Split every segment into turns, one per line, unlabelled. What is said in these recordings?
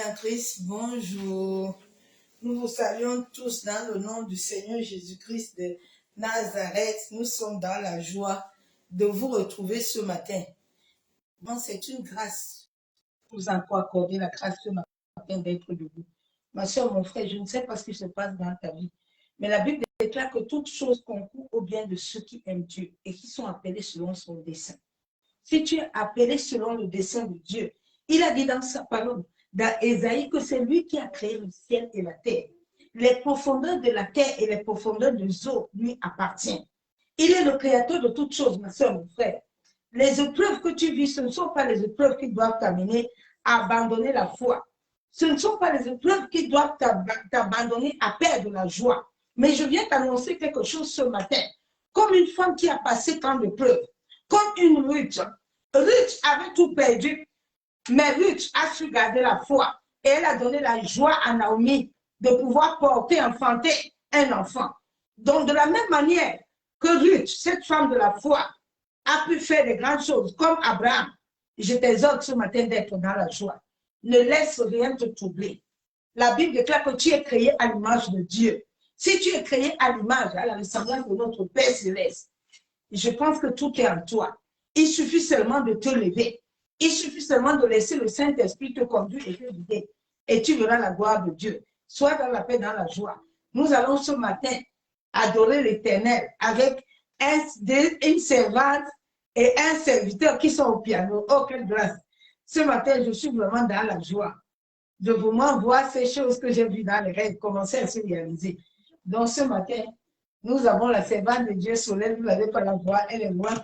en Christ, bonjour. Nous vous saluons tous dans le nom du Seigneur Jésus-Christ de Nazareth. Nous sommes dans la joie de vous retrouver ce matin. Bon, c'est une grâce pour vous encore accorder la grâce ce matin d'être debout. Ma soeur, mon frère, je ne sais pas ce qui se passe dans ta vie, mais la Bible déclare que toute chose concourt au bien de ceux qui aiment Dieu et qui sont appelés selon son dessein. Si tu es appelé selon le dessein de Dieu, il a dit dans sa parole, dans Ésaïe, que c'est lui qui a créé le ciel et la terre. Les profondeurs de la terre et les profondeurs des eaux lui appartiennent. Il est le créateur de toutes choses, ma soeur, mon frère. Les épreuves que tu vis, ce ne sont pas les épreuves qui doivent t'amener à abandonner la foi. Ce ne sont pas les épreuves qui doivent t'abandonner à perdre la joie. Mais je viens t'annoncer quelque chose ce matin. Comme une femme qui a passé tant d'épreuves, comme une Ruth. Ruth avait tout perdu, mais Ruth a su garder la foi. Et elle a donné la joie à Naomi de pouvoir porter, enfanter un enfant. Donc, de la même manière que Ruth, cette femme de la foi, a pu faire de grandes choses, comme Abraham, je t'exhorte ce matin d'être dans la joie. Ne laisse rien te troubler. La Bible déclare que tu es créé à l'image de Dieu. Si tu es créé à l'image, à la ressemblance de notre Père céleste, je pense que tout est en toi. Il suffit seulement de te lever. Il suffit seulement de laisser le Saint-Esprit te conduire et te guider. Et tu verras la gloire de Dieu. Sois dans la paix, dans la joie. Nous allons ce matin adorer l'Éternel avec une servante et un serviteur qui sont au piano. Oh, quelle grâce! Ce matin, je suis vraiment dans la joie. Je vous voir ces choses que j'ai vues dans les rêves commencer à se réaliser. Donc ce matin, nous avons la servante de Dieu Solène, vous n'avez pas la voix, elle est loin.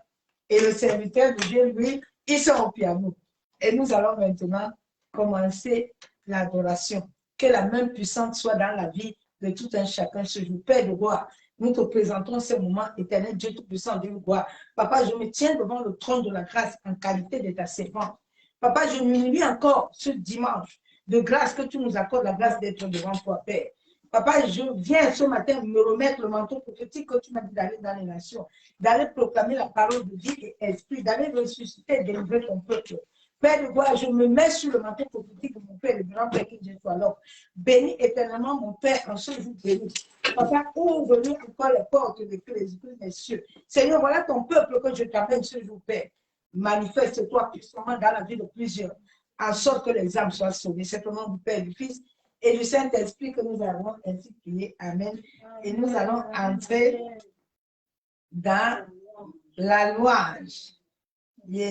Et le serviteur de Dieu, lui, ils sont au piano. Et nous allons maintenant commencer l'adoration. Que la même puissance soit dans la vie de tout un chacun ce jour. Père de gloire, nous te présentons ce moment, éternel Dieu Tout-Puissant, Dieu de gloire. Papa, je me tiens devant le trône de la grâce en qualité de ta servante. Papa, je m'unis encore ce dimanche de grâce que tu nous accordes la grâce d'être devant toi, Père. Papa, je viens ce matin me remettre le manteau prophétique que tu m'as dit d'aller dans les nations, d'aller proclamer la parole de vie et esprit, d'aller ressusciter et délivrer ton peuple. Père de gloire, je me mets sur le manteau prophétique de mon Père, le grand Père qui Dieu soit là. Bénis éternellement mon Père en ce jour béni. Papa, ouvre-lui encore les portes de l'Esprit des cieux. Seigneur, voilà ton peuple que je t'amène ce jour, Père. Manifeste-toi puissamment dans la vie de plusieurs, en sorte que les âmes soient sauvées. C'est au nom du Père, du Fils et du Saint-Esprit que nous allons ainsi prier. Amen. Et nous allons entrer dans la louange. De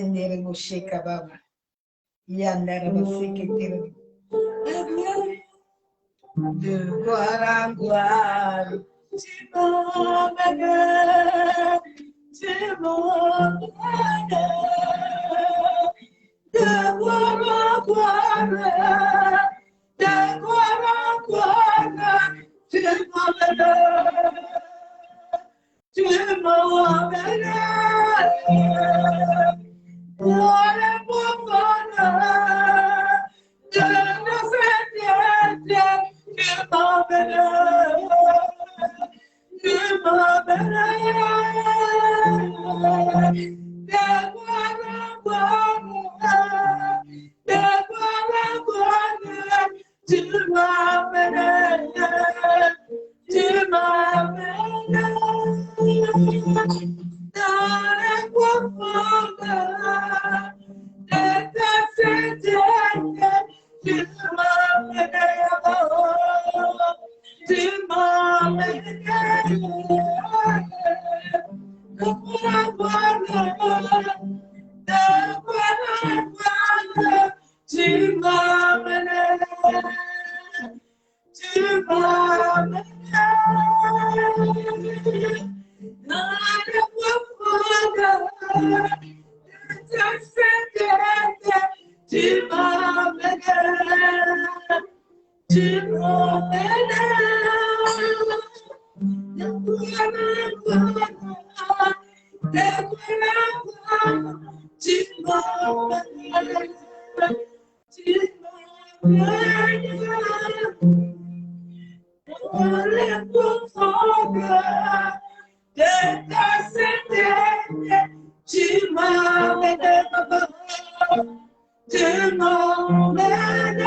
gloire en gloire, tu m'emmènes, tu m'emmènes. De gloire en gloire, de gloire en gloire, tu m'emmènes, tu m'emmènes. Pour le bonheur de nos fêtes, tu m'emmènes, tu m'emmènes. De gloire en gloire, de gloire en gloire, tu m'emmènes, tu m'emmènes. Dans la profondeur de ta sainteté, tu m'emmènes, tu m'emmènes. De gloire tu m'emmènes, tu m'emmènes. Dans la profondeur de ta sainteté, tu m'emmènes, tu m'emmènes. Tu m'emmènes, tu m'emmènes. Dans la profondeur de ta sainteté, tu m'emmènes, tu m'emmènes.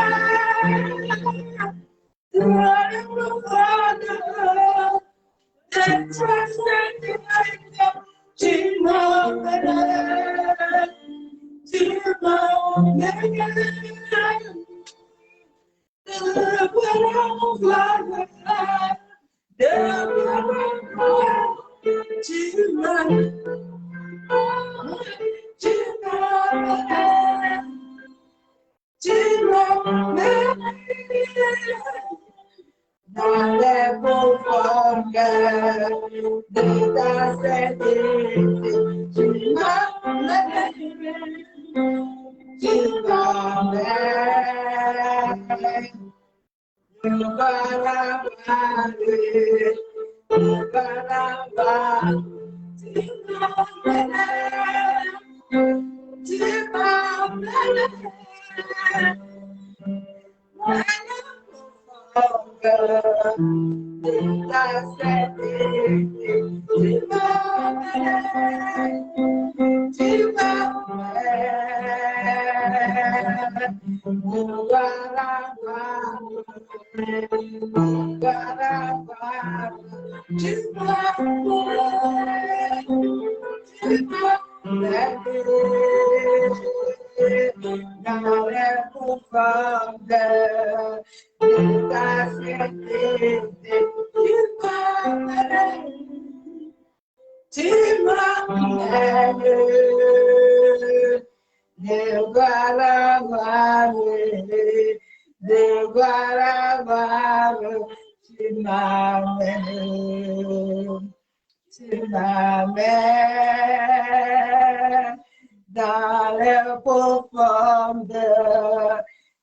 Dans les profondeurs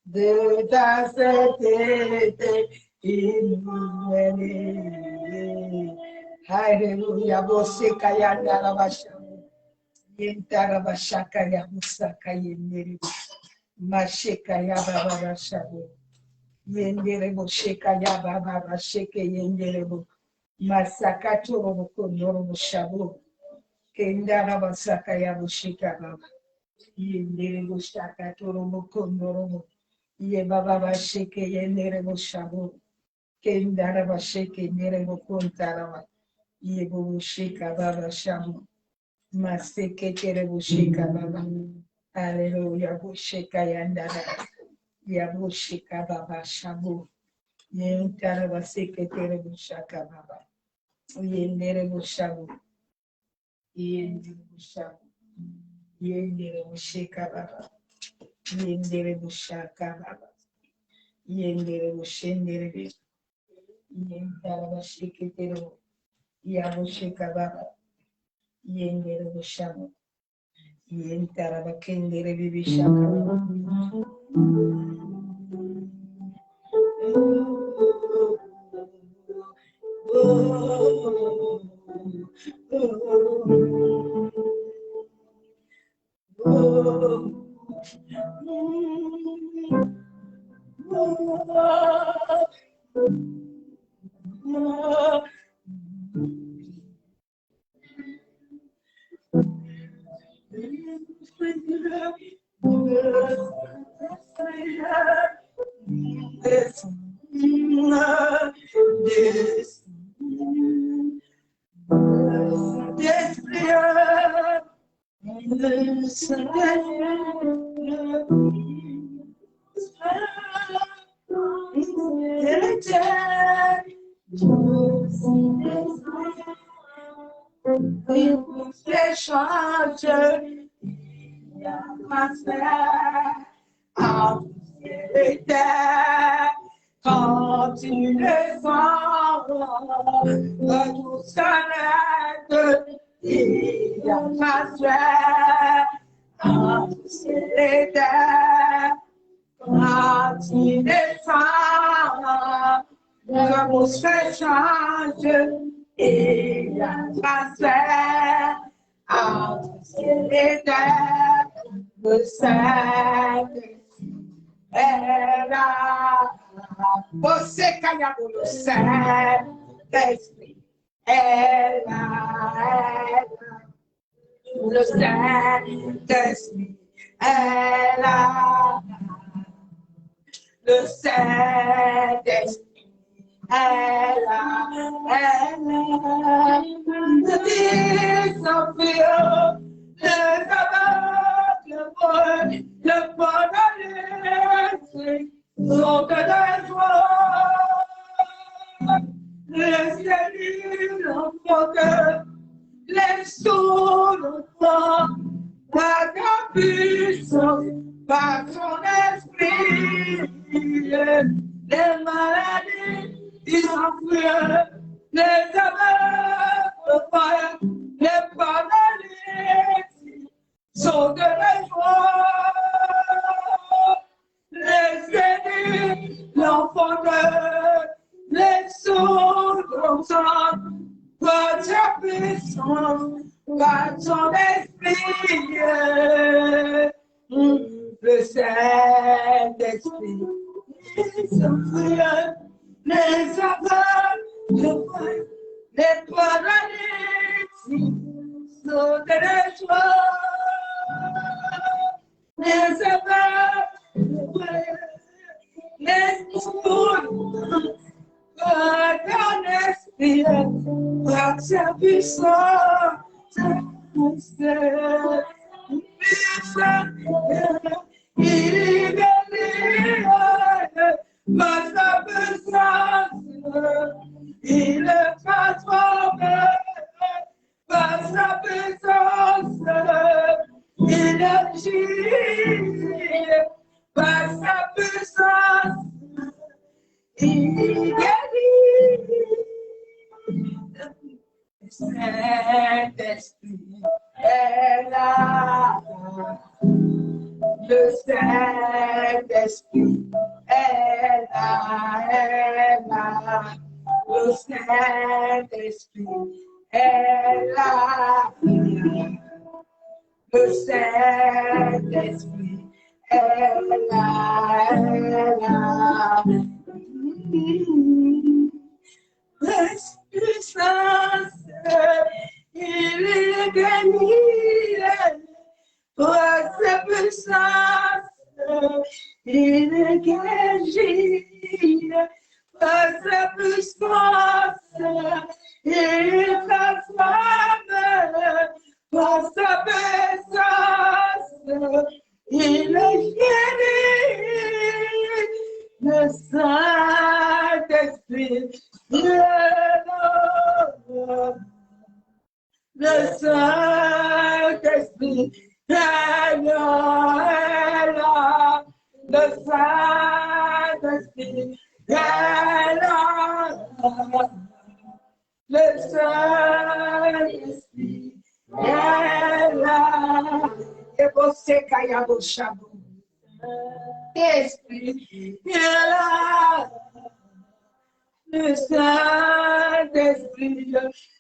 de ta sainteté inouïe. Alléluia. Bosheka yanda rabasha. Yenta rabashaka ya musaka yendere. Masheka ya baba rashabo. Yendere bosheka ya baba rasheke yendere bo. Masaka toro bokondoro boshabo. Kenda rabasaka ya bosheka baba. Yendere boshaka toro bokondoro bo. Ye baba basheke yendere boshabo. Kenda rabasheke yendere bokontaraba. Ye bosheka baba shabo. Maseke tere bosheka baba. Hallelujah. Bosheka yandara. Ya bosheka baba shabo. Yentara baseke tere boshaka baba. Yendere boshabo. Yendere boshabo. Yendere bosheka baba. Yendere boshaka baba. Yendere boshendere be. Yentara baseke tere. Ya bosheka baba. Yendere boshabo. Yentara bakendere bibishaka baba. Quand tu descends, tout s'arrête, il y a ma quand c'est terre, quand tu descends, l'atmosphère change, il y a ma entre ciel et terre, le Saint-Esprit est là. Você caia no Saint-Esprit est là. Le Saint-Esprit est là. Le Saint-Esprit est là. Le Dieu sans feu, le sabbat, le bonheur, sont de joie.
cœur, laisse-toi par ta puissance, par ton esprit. Les maladies, ils s'enfuient, les aveugles, les paralytiques sont de la joie. Les aînés, l'enfant les sourds consenttent par ta puissance, par ton esprit. Le Saint-Esprit, les aveugles, les paralytiques sont de la joie. Les aveugles, les sourds, par ton esprit, par ta puissance, il est béni, par ta puissance, il est transformé, par sa puissance, il agit, par sa puissance, il guérit. Le Saint-Esprit est là. Le Saint-Esprit est là. Le Saint-Esprit est là. Le Saint-Esprit est là. Puissance, il est gagné par sa puissance, il est gagné par sa puissance, il transforme par sa puissance, il est gagné. Le Saint-Esprit, le Saint-Esprit, le Saint-Esprit, le Saint-Esprit, et você caia no chão. Esprit est là, le Saint-Esprit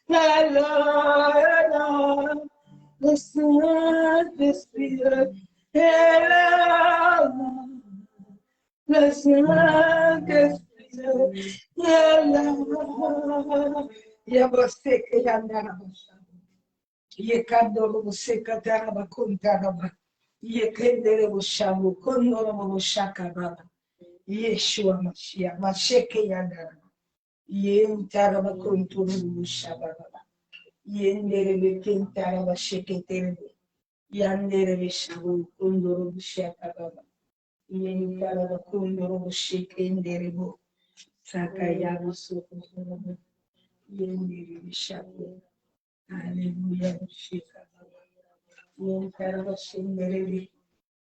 est là, le Saint-Esprit est là, le Saint-Esprit est là. Il y a você que y a là, il y a quand você que t'as là, Yekendere bushamu kondoro bushaka baba Yeshua Mashiach masheke yandara yentara bakontoro bushaba baba yendere bekentara basheke terebe yandere beshabu kondoro bushaka baba yentara bakondoro busheke endere bo sakaya busoko yendere beshabu haleluya bushaka baba yentara bashendere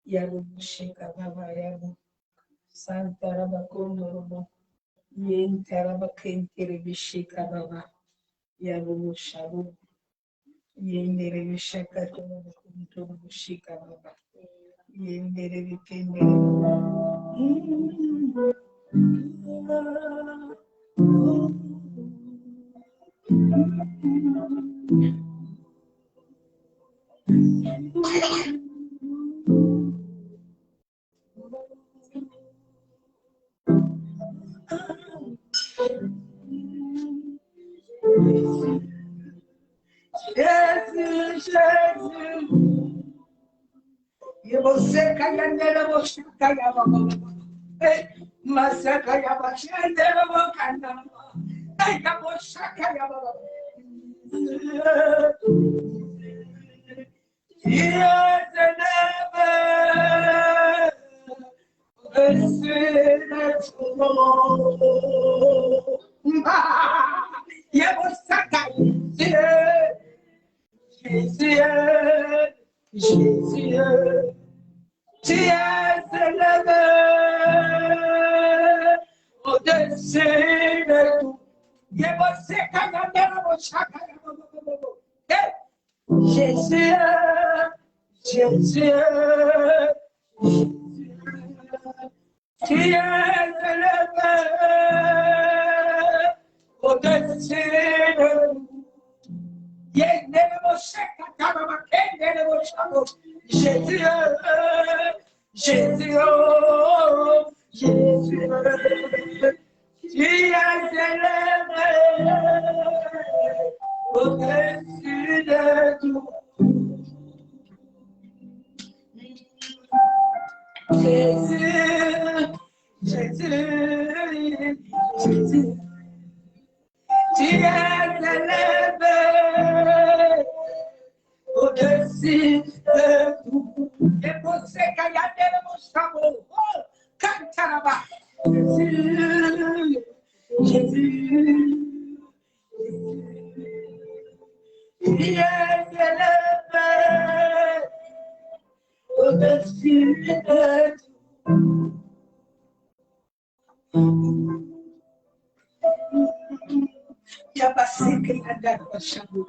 yabu bushaka baba yabu Santara bakondoro yentara bakentere bishika baba yabu bushabu yendere bishaka bakondoro bishika baba yendere bikendere Jesus, Jesus. E você caia nela, você caia mas caia baixando nela, vou cair. Caia você caia Jésus, Jésus, tu es élevé au-dessus de tout. Jésus, Jésus, tu es élevé au-dessus de tout. Jésus, Jésus, Jésus, tu es élevé au-dessus de tout. Jésus, Jésus, Jésus, tu es élevé au-dessus de tout. Et pour ce qu'il y a de mon chameau, oh, Kantaraba. Jésus, Jésus, tu es élevé au-dessus de tout. Yabaseke yandara bashabu.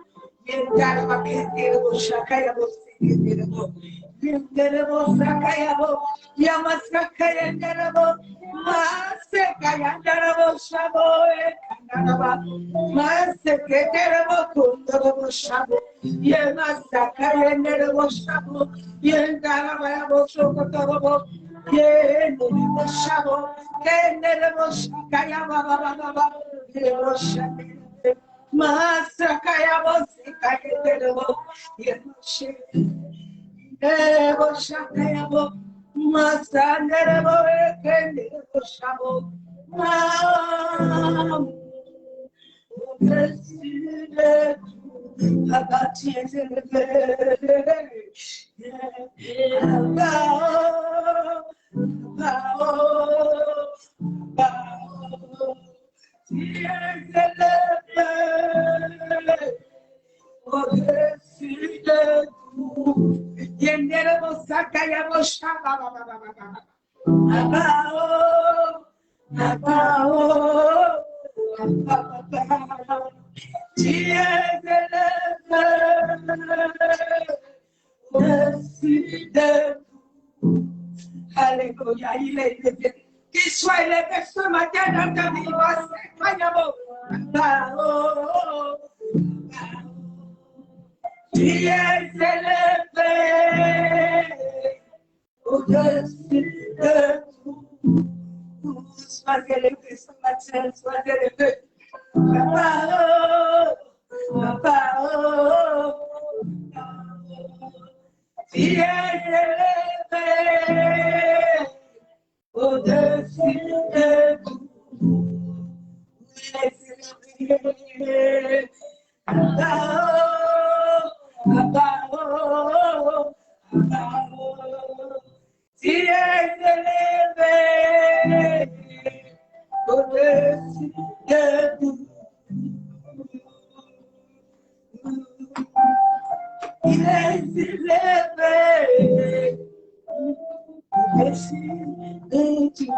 Yendara bakendere boshaka yaboseke derebo. Yendere bosaka yabo. Yamasaka yandara bo. Maseka yandara boshabo. Ekandara ba. Maseke derebo kundara boshabo. Yemasaka yandara boshabo. Yendara ba yaboshoko torobo. Yendere boshabo. Yendere boshaka yababa. Masakaya bosika yeterebo yemoshe ebo shakaya bo masanderebo ekenderebo shabo deside abati ezebe Alléluia, il est élevé. Qu'il soit élevé ce matin dans ta vie. Tu es élevé au-dessus de tout. Sois élevé ce matin, sois élevé. Papa, tu es élevé au-dessus de tout. Il est élevé. Tu es élevé au-dessus de tout. Il est élevé au-dessus de tout.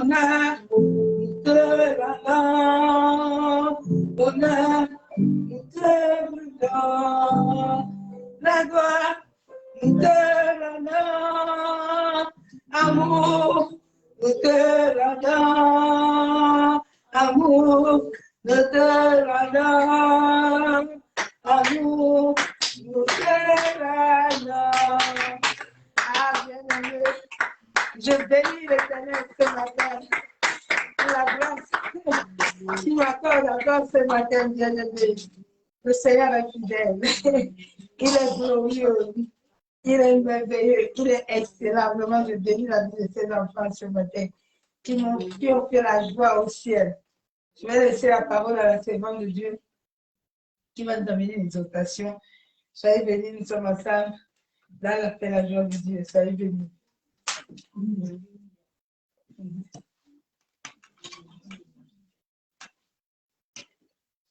honneur, nous te rendons, honneur, nous te rendons, la gloire, nous te rendons, amour, nous te rendons, amour, nous te rendons, amour, nous te rendons. Ah, bien-aimé, je bénis l'Éternel ce matin pour la grâce qui m'accorde la grâce ce matin, bien-aimé. Le Seigneur est fidèle, il est glorieux, il est merveilleux, il est excellent. Vraiment, je bénis la vie de ces enfants ce matin qui ont fait la joie au ciel. Je vais laisser la parole à la servante de Dieu qui va nous amener une exhortation. Soyez bénis, nous sommes ensemble dans la joie de Dieu. Soyez bénis.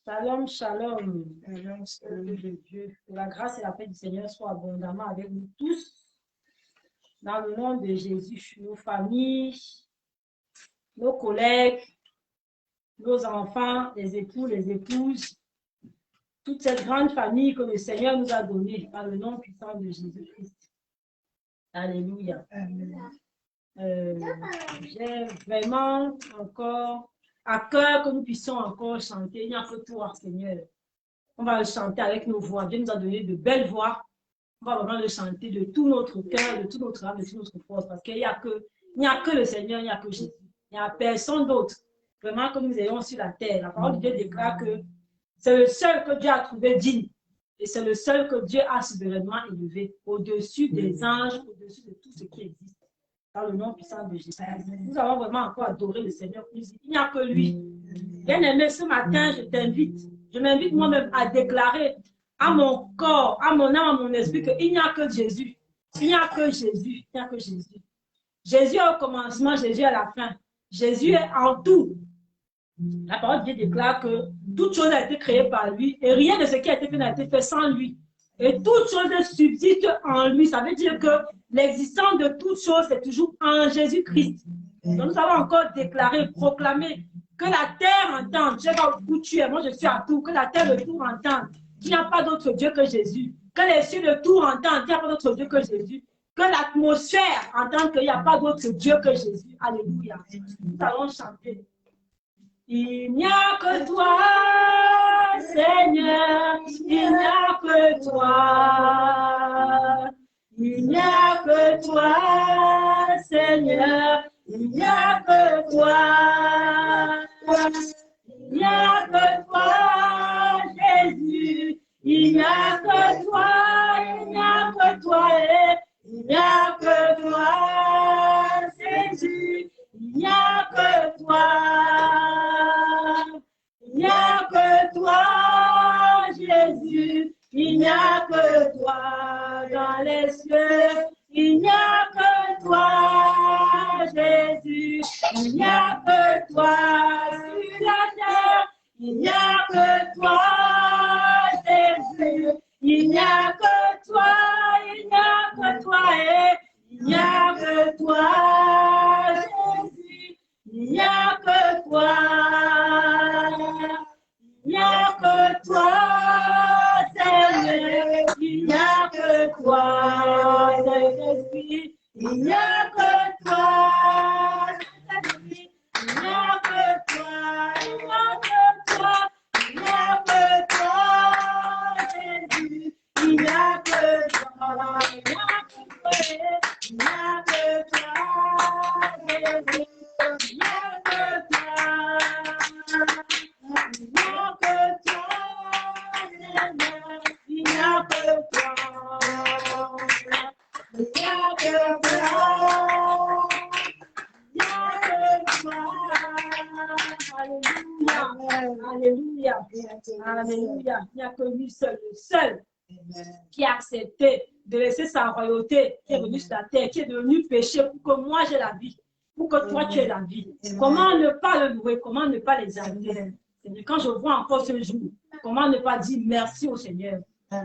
Shalom, shalom. Shalom de Dieu. Que la grâce et la paix du Seigneur soient abondamment avec nous tous. Dans le nom de Jésus, nos familles, nos collègues, nos enfants, les époux, les épouses, toute cette grande famille que le Seigneur nous a donnée dans le nom puissant de Jésus-Christ. Alléluia. J'ai vraiment encore à cœur que nous puissions encore chanter. Il n'y a que toi, Seigneur. On va le chanter avec nos voix. Dieu nous a donné de belles voix. On va vraiment le chanter de tout notre cœur, de toute notre âme, de toute notre force. Parce qu'il n'y a que le Seigneur, il n'y a que Jésus. Il n'y a personne d'autre. Vraiment, que nous ayons sur la terre. La parole de Dieu déclare que c'est le seul que Dieu a trouvé digne. Et c'est le seul que Dieu a souverainement élevé au-dessus des anges, au-dessus de tout ce qui existe. Dans le nom puissant de Jésus. Nous avons vraiment encore adoré le Seigneur. Il n'y a que lui. Bien-aimé, ce matin, je m'invite moi-même à déclarer à mon corps, à mon âme, à mon esprit qu'il n'y a que Jésus. Il n'y a que Jésus. Il n'y a que Jésus. Jésus est au commencement, Jésus est à la fin. Jésus est en tout. La parole de Dieu déclare que toute chose a été créée par lui et rien de ce qui a été fait n'a été fait sans lui. Et toute chose subsiste en lui. Ça veut dire que l'existence de toute chose, c'est toujours en Jésus-Christ. Donc nous avons encore déclaré, proclamé que la terre entende. Je sais pas où tu es, moi je suis à tout. Que la terre de tout entende qu'il n'y a pas d'autre Dieu que Jésus. Que les cieux de tout entendent qu'il n'y a pas d'autre Dieu que Jésus. Que l'atmosphère entende qu'il n'y a pas d'autre Dieu que Jésus. Alléluia. Nous allons chanter. Il n'y a que toi, Seigneur, il n'y a que toi. Il n'y a que toi, Seigneur, il n'y a que toi. Il n'y a que toi, Jésus, il n'y a que toi, il n'y a que toi, il n'y a que toi, Jésus, il n'y a que toi. Il n'y a que toi, Jésus, il n'y a que toi dans les cieux. Il n'y a que toi, Jésus, il n'y a que toi sur la terre. Il n'y a que toi, Jésus, il n'y a que toi, il n'y a que toi, il n'y a que toi, Jésus, il n'y a que toi. Il n'y a que toi, Seigneur, il n'y a que toi, Saint-Esprit, il n'y a que toi, Saint-Esprit, il n'y a que toi, il n'y a que toi, il n'y a que toi, Jésus, il n'y a que toi, il n'y a que toi, il n'y a que toi, Jésus, il n'y a que toi. Il n'y a que toi, Seigneur, il n'y a que toi. Il n'y a que toi, il n'y a que toi. Alléluia, alléluia, alléluia. Il n'y a que lui seul, le seul qui a accepté de laisser sa royauté, qui est venu sur la terre, qui est devenu péché pour que moi j'ai la vie, pour que toi tu aies la vie. Comment ne pas le louer, comment ne pas l'exalter? Quand je vois encore ce jour, comment ne pas dire merci au Seigneur?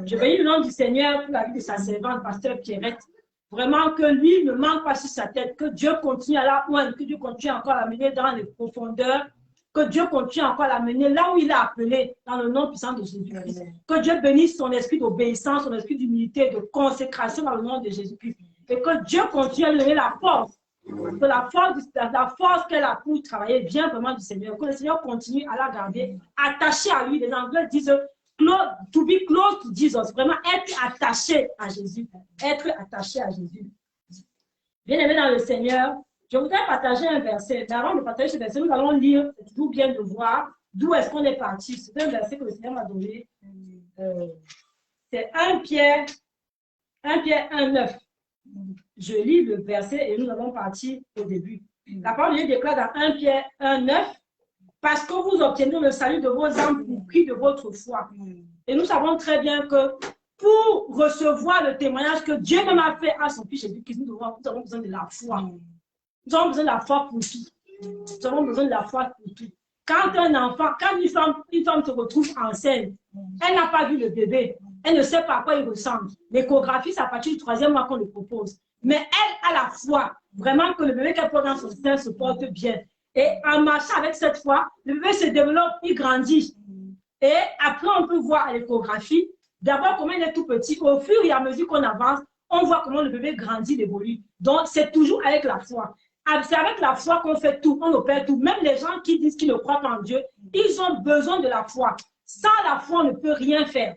Je bénis le nom du Seigneur pour la vie de sa servante, pasteur Pierrette. Vraiment que lui ne manque pas sur sa tête, que Dieu continue à la oindre, que Dieu continue encore à l'amener dans les profondeurs, que Dieu continue encore à l'amener là où il a appelé, dans le nom puissant de Jésus-Christ. Que Dieu bénisse son esprit d'obéissance, son esprit d'humilité, de consécration dans le nom de Jésus-Christ. Et que Dieu continue à lui donner la force. Que la force qu'elle a pour travailler vient vraiment du Seigneur. Que le Seigneur continue à la garder, attachée à lui. Les Anglais disent to be close to Jesus. Vraiment être attaché à Jésus. Être attaché à Jésus. Bien-aimé dans le Seigneur, je voudrais partager un verset. Mais avant de partager ce verset, nous allons lire, c'est toujours bien de voir d'où est-ce qu'on est parti. C'est un verset que le Seigneur m'a donné. C'est 1 Pierre 1:9. Je lis le verset et nous allons partir au début. La parole de Dieu déclare dans 1 Pierre 1:9, parce que vous obtenez le salut de vos âmes pour prix de votre foi. Et nous savons très bien que pour recevoir le témoignage que Dieu même a fait à son Fils Jésus-Christ, nous avons besoin de la foi. Nous avons besoin de la foi pour tout. Nous avons besoin de la foi pour tout. Quand un enfant, quand une femme se retrouve enceinte, elle n'a pas vu le bébé, elle ne sait pas à quoi il ressemble. L'échographie, c'est à partir du 3e mois qu'on le propose. Mais elle a la foi, vraiment que le bébé qu'elle porte dans son sein se porte bien. Et en marchant avec cette foi, le bébé se développe, il grandit. Et après, on peut voir à l'échographie, d'abord comment il est tout petit. Au fur et à mesure qu'on avance, on voit comment le bébé grandit, évolue. Donc, c'est toujours avec la foi. C'est avec la foi qu'on fait tout, on opère tout. Même les gens qui disent qu'ils ne croient pas en Dieu, ils ont besoin de la foi. Sans la foi, on ne peut rien faire.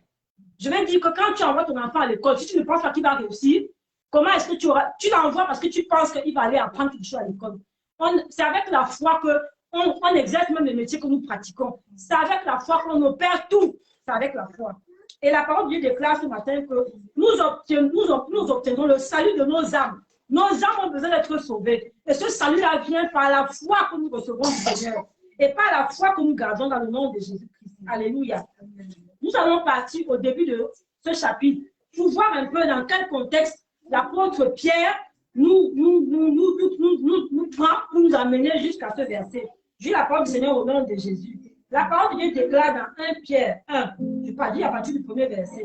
Je vais dire que quand tu envoies ton enfant à l'école, si tu ne penses pas qu'il va réussir, comment est-ce que tu l'envoies parce que tu penses qu'il va aller apprendre quelque chose à l'école? C'est avec la foi qu'on exerce même les métiers que nous pratiquons. C'est avec la foi qu'on opère tout. C'est avec la foi. Et la parole de Dieu déclare ce matin que nous obtenons le salut de nos âmes. Nos âmes ont besoin d'être sauvées. Et ce salut-là vient par la foi que nous recevons du Seigneur. Et par la foi que nous gardons dans le nom de Jésus-Christ. Alléluia. Nous allons partir au début de ce chapitre pour voir un peu dans quel contexte l'apôtre Pierre nous prend pour nous amener jusqu'à ce verset. Je lis la parole du Seigneur au nom de Jésus. La parole de Dieu déclare dans 1 Pierre 1, je ne pas dire à partir du premier verset.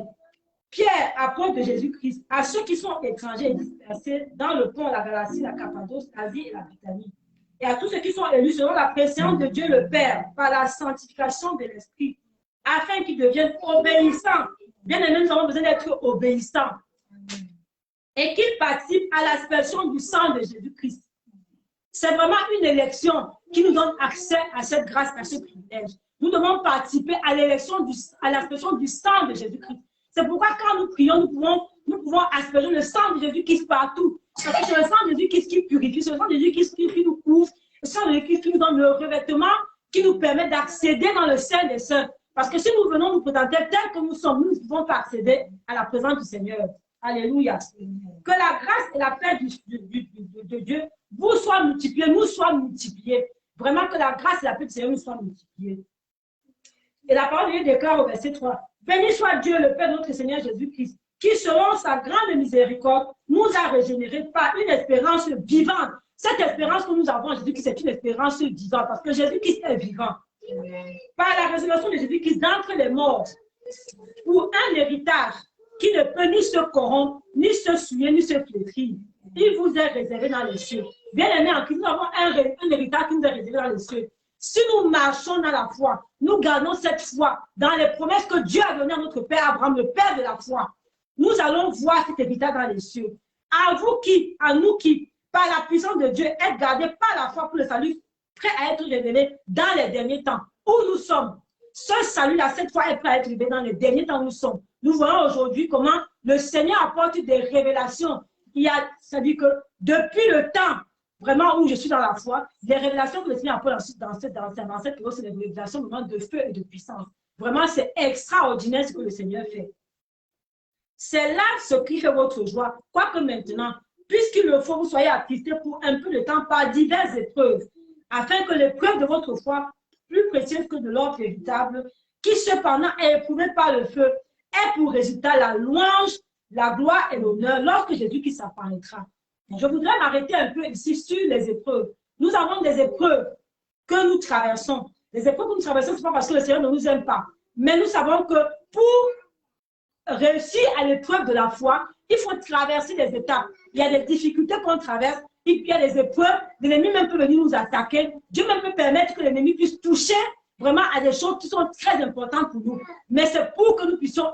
Pierre, apôtre de Jésus-Christ, à ceux qui sont étrangers et dispersés dans le pont, la Galatie, la Cappadoce, l'Asie et la Bithynie, et à tous ceux qui sont élus selon la préscience de Dieu le Père, par la sanctification de l'Esprit, afin qu'ils deviennent obéissants. Bien aimé, nous avons besoin d'être obéissants. Et qu'ils participent à l'aspersion du sang de Jésus-Christ. C'est vraiment une élection qui nous donne accès à cette grâce, à ce privilège. Nous devons participer à l'aspersion du sang de Jésus-Christ. C'est pourquoi quand nous prions, nous pouvons asperger le sang de Jésus-Christ partout. Parce que c'est le sang de Jésus-Christ qui purifie, c'est le sang de Jésus-Christ qui nous couvre, le sang de Jésus-Christ qui nous donne le revêtement, qui nous permet d'accéder dans le Saint des Saints. Parce que si nous venons nous présenter tels que nous sommes, nous ne pouvons pas accéder à la présence du Seigneur. Alléluia. Que la grâce et la paix de Dieu vous soient multipliées, nous soient multipliées. Vraiment que la grâce et la paix du Seigneur nous soient multipliées. Et la parole de Dieu déclare au verset 3. Béni soit Dieu, le Père de notre Seigneur Jésus-Christ, qui selon sa grande miséricorde nous a régénérés par une espérance vivante. Cette espérance que nous avons en Jésus-Christ, c'est une espérance vivante parce que Jésus-Christ est vivant. Par la résurrection de Jésus-Christ d'entre les morts, pour un héritage qui ne peut ni se corrompre, ni se souiller, ni se flétrir. Il vous est réservé dans les cieux. Bien aimé en Christ, nous avons un héritage qui nous est réservé dans les cieux. Si nous marchons dans la foi, nous gardons cette foi dans les promesses que Dieu a données à notre Père Abraham, le Père de la foi. Nous allons voir cet héritage dans les cieux. À nous qui, par la puissance de Dieu, êtes gardés par la foi pour le salut, prêt à être révélé dans les derniers temps. Où nous sommes, ce salut-là, cette foi est prêt à être révélé dans les derniers temps où nous sommes. Nous voyons aujourd'hui comment le Seigneur apporte des révélations. C'est-à-dire que depuis le temps, vraiment où je suis dans la foi, les révélations que le Seigneur apporte dans cette période, c'est des révélations vraiment de feu et de puissance. Vraiment, c'est extraordinaire ce que le Seigneur fait. C'est là ce qui fait votre joie. Quoique maintenant, puisqu'il le faut, vous soyez attristés pour un peu de temps par diverses épreuves, afin que l'épreuve de votre foi, plus précieuse que de l'or véritable, qui cependant est éprouvée par le feu, ait pour résultat la louange, la gloire et l'honneur lorsque Jésus-Christ apparaîtra. Je voudrais m'arrêter un peu ici sur les épreuves. Nous avons des épreuves que nous traversons. Les épreuves que nous traversons, ce n'est pas parce que le Seigneur ne nous aime pas. Mais nous savons que pour réussir à l'épreuve de la foi, il faut traverser des étapes. Il y a des difficultés qu'on traverse, il y a des épreuves, l'ennemi même peut venir nous attaquer. Dieu même peut permettre que l'ennemi puisse toucher vraiment à des choses qui sont très importantes pour nous. Mais c'est pour que nous puissions,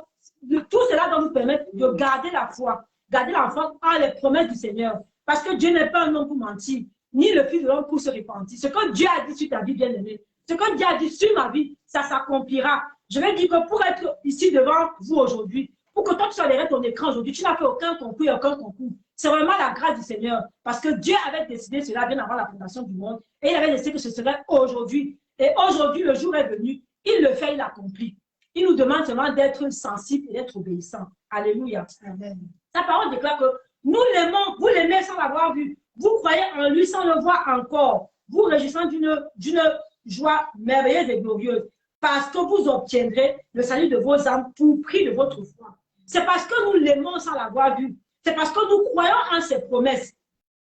tout cela doit nous permettre de garder la foi en les promesses du Seigneur. Parce que Dieu n'est pas un homme pour mentir, ni le Fils de l'homme pour se repentir. Ce que Dieu a dit sur ta vie, bien-aimé, ce que Dieu a dit sur ma vie, ça s'accomplira. Je vais dire que pour être ici devant vous aujourd'hui, pour que toi tu sois derrière ton écran aujourd'hui, tu n'as fait aucun concours et aucun concours. C'est vraiment la grâce du Seigneur. Parce que Dieu avait décidé cela bien avant la fondation du monde. Et il avait décidé que ce serait aujourd'hui. Et aujourd'hui, le jour est venu. Il le fait, il l'accomplit. Il nous demande seulement d'être sensible et d'être obéissant. Alléluia. Amen. Sa parole déclare que nous l'aimons, vous l'aimez sans l'avoir vu. Vous croyez en lui sans le voir encore. Vous réjouissant d'une joie merveilleuse et glorieuse. Parce que vous obtiendrez le salut de vos âmes pour prix de votre foi. C'est parce que nous l'aimons sans l'avoir vu. C'est parce que nous croyons en ses promesses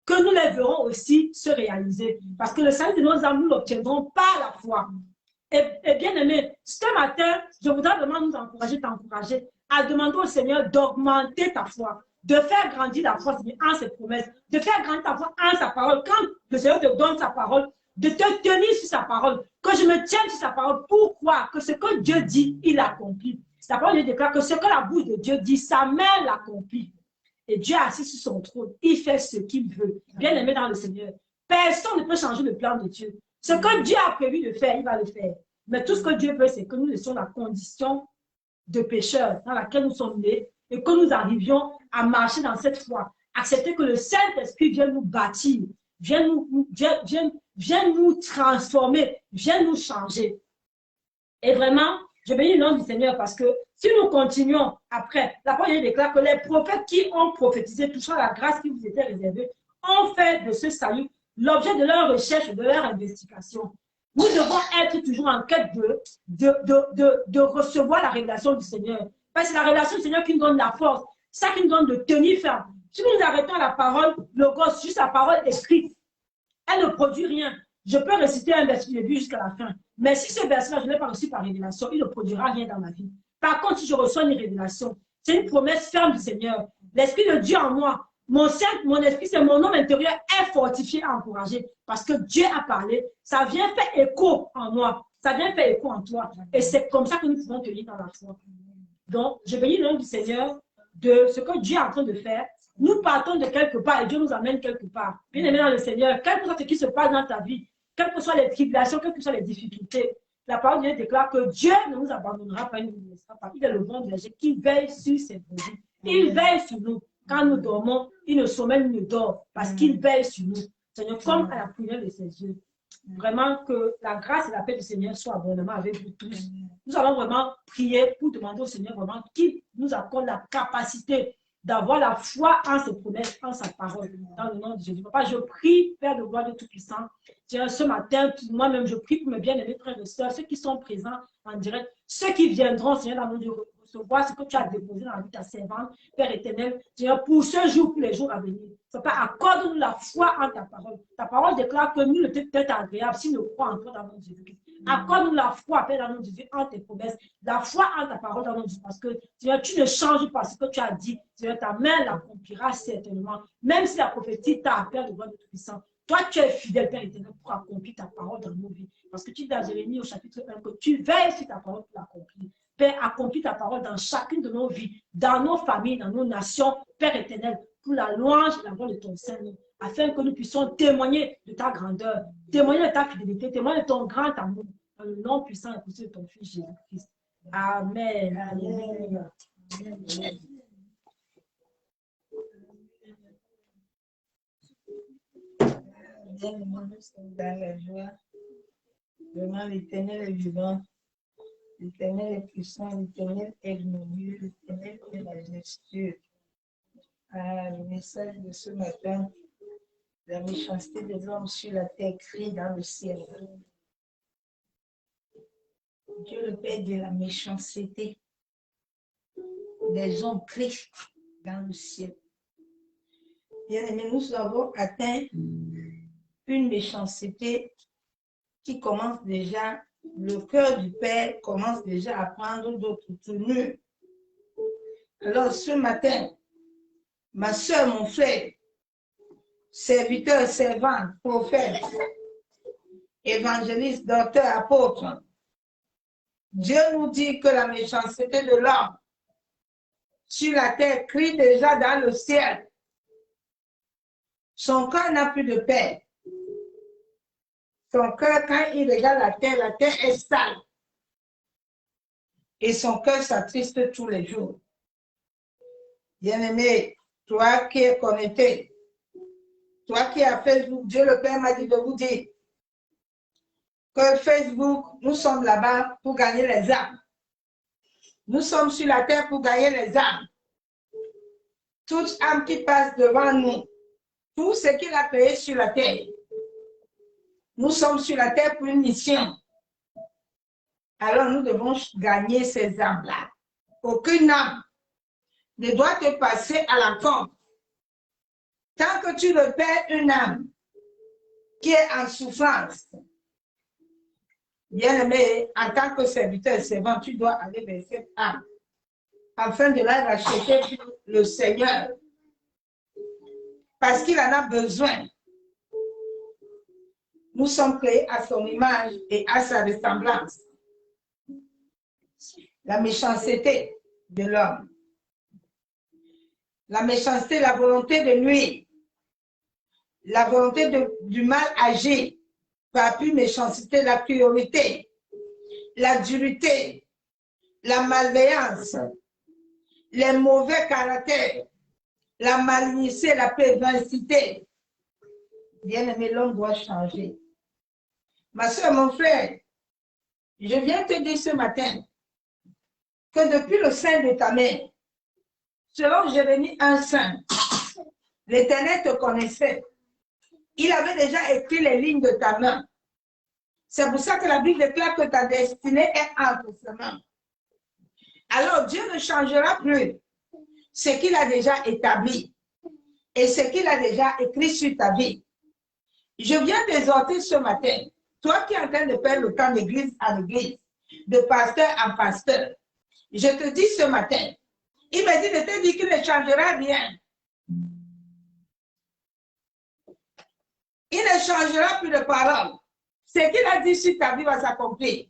que nous les verrons aussi se réaliser. Parce que le salut de nos âmes, nous l'obtiendrons par la foi. Et bien aimé, ce matin, je voudrais vraiment nous encourager, t'encourager à demander au Seigneur d'augmenter ta foi, de faire grandir la foi en ses promesses, de faire grandir ta foi en sa parole. Quand le Seigneur te donne sa parole, de te tenir sur sa parole, que je me tienne sur sa parole. Pourquoi? Que ce que Dieu dit, il accomplit. La parole déclare que ce que la bouche de Dieu dit, sa main l'accomplit. Et Dieu est assis sur son trône. Il fait ce qu'il veut. Bien aimé dans le Seigneur. Personne ne peut changer le plan de Dieu. Ce que Dieu a prévu de faire, il va le faire. Mais tout ce que Dieu veut, c'est que nous laissions la condition de pécheur dans laquelle nous sommes nés et que nous arrivions à marcher dans cette foi. Accepter que le Saint-Esprit vienne nous bâtir, vienne nous transformer, vienne nous changer. Et vraiment, je bénis le nom du Seigneur parce que si nous continuons après, la parole déclare que les prophètes qui ont prophétisé touchant la grâce qui vous était réservée ont fait de ce salut l'objet de leur recherche et de leur investigation. Nous devons être toujours en quête de recevoir la révélation du Seigneur. Parce que c'est la révélation du Seigneur qui nous donne la force, c'est ça qui nous donne de tenir ferme. Si nous nous arrêtons à la parole, le gosse, juste la parole écrite, elle ne produit rien. Je peux réciter un verset du début jusqu'à la fin. Mais si ce verset-là, je ne l'ai pas reçu par révélation, il ne produira rien dans ma vie. Par contre, si je reçois une révélation, c'est une promesse ferme du Seigneur. L'Esprit de Dieu en moi, mon esprit, c'est mon homme intérieur, est fortifié et encouragé. Parce que Dieu a parlé, ça vient faire écho en moi. Ça vient faire écho en toi. Et c'est comme ça que nous pouvons tenir dans la foi. Donc, je bénis le nom du Seigneur de ce que Dieu est en train de faire. Nous partons de quelque part et Dieu nous amène quelque part. Bien aimé dans le Seigneur, quel que soit ce qui se passe dans ta vie, quelles que soient les tribulations, quelles que soient les difficultés, la parole de Dieu déclare que Dieu ne nous abandonnera pas, il ne nous laissera pas. Il est le bon berger qui veille sur ses brebis. Il veille sur nous. Quand nous dormons, il ne sommeille ni ne dort parce qu'il veille sur nous. Seigneur, comme à la prière de ses yeux. Vraiment que la grâce et la paix du Seigneur soient abondamment avec vous tous. Nous allons vraiment prier pour demander au Seigneur vraiment qu'il nous accorde la capacité d'avoir la foi en ses promesses, en sa parole, dans le nom de Jésus. Papa, je prie, Père de gloire de Tout-Puissant, ce matin, moi-même, je prie pour mes bien-aimés frères et sœurs, ceux qui sont présents en direct, ceux qui viendront, Seigneur, dans le nom de recevoir ce que tu as déposé dans la vie de ta servante, Père éternel, Seigneur, pour ce jour, pour les jours à venir. Papa, accorde-nous la foi en ta parole. Ta parole déclare que nous ne peut être agréable si nous croyons en toi dans le nom de Jésus. Accorde-nous la foi, Père, dans le nom de Jésus, en tes promesses, la foi en ta parole dans le nom de Jésus, parce que Seigneur, tu ne changes pas ce que tu as dit. Seigneur, ta main l'accomplira certainement, même si la prophétie t'a appelé de gloire de Tout-Puissant. Toi, tu es fidèle, Père éternel, pour accomplir ta parole dans nos vies. Parce que tu dis dans Jérémie au chapitre 1 que tu veilles sur ta parole pour l'accomplir. Père, accomplis ta parole dans chacune de nos vies, dans nos familles, dans nos nations, Père éternel, pour la louange et la gloire de ton Saint-Nom, afin que nous puissions témoigner de ta grandeur, témoigner de ta fidélité, témoigner de ton grand amour, dans le nom puissant et puissant de ton Fils Jésus-Christ. Amen. Alléluia.
Dans la joie, vraiment l'Éternel est vivant, l'Éternel est puissant, l'Éternel est glorieux, l'Éternel est majestueux. Le message de ce matin, la méchanceté de l'homme sur la terre crie dans le ciel. Dieu le Père de la méchanceté des hommes crient dans le ciel. Bien aimé, nous avons atteint une méchanceté qui commence déjà, le cœur du Père commence déjà à prendre d'autres tenues. Alors ce matin, ma soeur, mon frère, serviteur, servante, prophète, évangéliste, docteur, apôtre, Dieu nous dit que la méchanceté de l'homme sur la terre crie déjà dans le ciel. Son cœur n'a plus de paix. Son cœur, quand il regarde la terre est sale. Et son cœur s'attriste tous les jours. Bien-aimé, toi qui es connecté, toi qui as Facebook, Dieu le Père m'a dit de vous dire que Facebook, nous sommes là-bas pour gagner les âmes. Nous sommes sur la terre pour gagner les âmes. Toute âme qui passe devant nous, tout ce qu'il a créé sur la terre. Nous sommes sur la terre pour une mission. Alors nous devons gagner ces âmes-là. Aucune âme ne doit te passer à l'encontre. Tant que tu repères une âme qui est en souffrance, bien-aimé, en tant que serviteur et servant, tu dois aller vers cette âme afin de la racheter pour le Seigneur. Parce qu'il en a besoin. Nous sommes créés à son image et à sa ressemblance. La méchanceté de l'homme. La méchanceté, la volonté de nuire. La volonté du mal agir. Par plus méchanceté, la cruauté, la dureté, la malveillance, les mauvais caractères, la malignité, la perversité. Bien-aimé, l'homme doit changer. Ma soeur, mon frère, je viens te dire ce matin que depuis le sein de ta mère, selon Jérémie 1:5, l'Éternel te connaissait. Il avait déjà écrit les lignes de ta main. C'est pour ça que la Bible déclare que ta destinée est entre ses mains. Alors Dieu ne changera plus ce qu'il a déjà établi et ce qu'il a déjà écrit sur ta vie. Je viens t'exhorter ce matin, toi qui es en train de perdre le temps d'église en église, de pasteur en pasteur, je te dis ce matin, il m'a dit de te dire qu'il ne changera rien. Il ne changera plus de parole. Ce qu'il a dit sur ta vie va s'accomplir.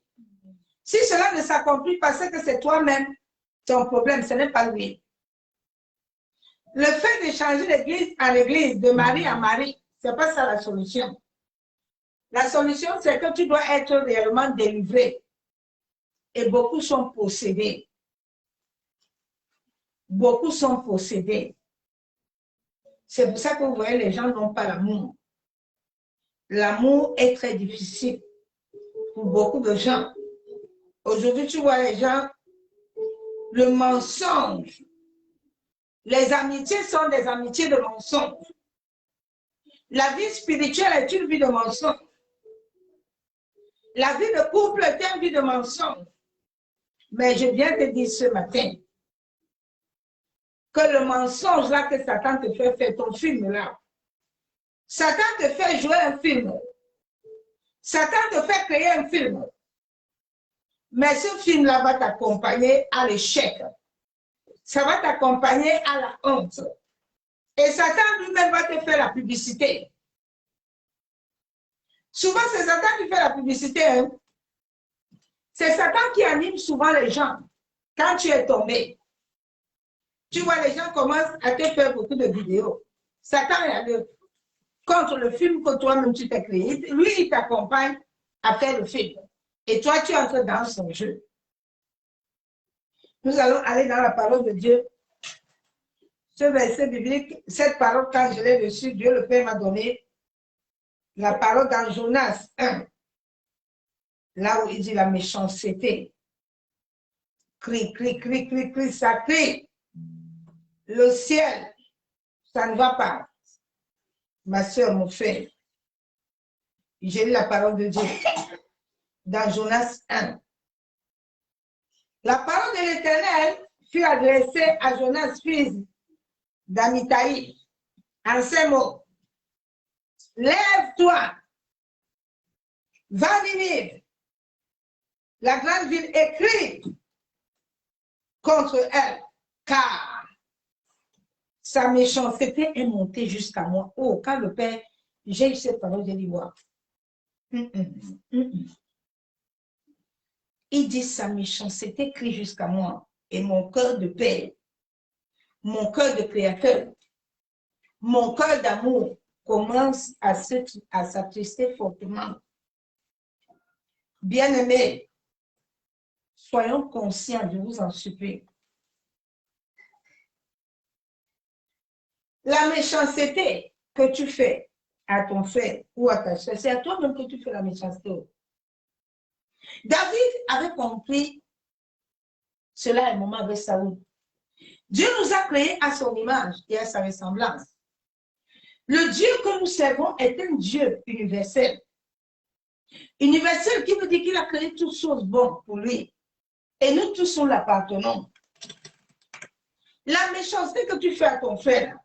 Si cela ne s'accomplit pas, c'est que c'est toi-même ton problème, ce n'est pas lui. Le fait de changer d'église en église, de mari en mari, ce n'est pas ça la solution. La solution, c'est que tu dois être réellement délivré. Et beaucoup sont possédés. Beaucoup sont possédés. C'est pour ça que vous voyez, les gens n'ont pas l'amour. L'amour est très difficile pour beaucoup de gens. Aujourd'hui, tu vois les gens, le mensonge. Les amitiés sont des amitiés de mensonge. La vie spirituelle est une vie de mensonge. La vie de couple est une vie de mensonge. Mais je viens te dire ce matin que le mensonge là que Satan te fait faire, ton film là, Satan te fait jouer un film. Satan te fait créer un film. Mais ce film-là va t'accompagner à l'échec. Ça va t'accompagner à la honte. Et Satan lui-même va te faire la publicité. Souvent, c'est Satan qui fait la publicité. Hein? C'est Satan qui anime souvent les gens. Quand tu es tombé, tu vois, les gens commencent à te faire beaucoup de vidéos. Satan est contre le film que toi-même tu t'es créé. Lui, il t'accompagne à faire le film. Et toi, tu entres dans son jeu. Nous allons aller dans la parole de Dieu. Ce verset biblique, cette parole, quand je l'ai reçue, Dieu le Père m'a donné la parole dans Jonas 1. Là où il dit la méchanceté. Crie, crie, crie, crie, crie, ça crie. Le ciel, ça ne va pas. Ma soeur, mon frère, j'ai lu la parole de Dieu dans Jonas 1. La parole de l'Éternel fut adressée à Jonas, fils d'Amithaï, en ces mots. Lève-toi, va Ninive, la grande ville, et crie contre elle,
car sa méchanceté est montée jusqu'à moi. Oh, quand le Père, j'ai eu cette parole, j'ai dit, wow. Il dit, sa méchanceté crie jusqu'à moi. Et mon cœur de Père, mon cœur de créateur, mon cœur d'amour commence à s'attrister fortement. Bien-aimés, soyons conscients, je vous en supplie. La méchanceté que tu fais à ton frère ou à ta soeur, c'est à toi-même que tu fais la méchanceté. David avait compris cela à un moment avec Saoul. Dieu nous a créés à son image et à sa ressemblance. Le Dieu que nous servons est un Dieu universel. Universel qui veut dire qu'il a créé toutes choses bonnes pour lui. Et nous tous nous l'appartenons. La méchanceté que tu fais à ton frère,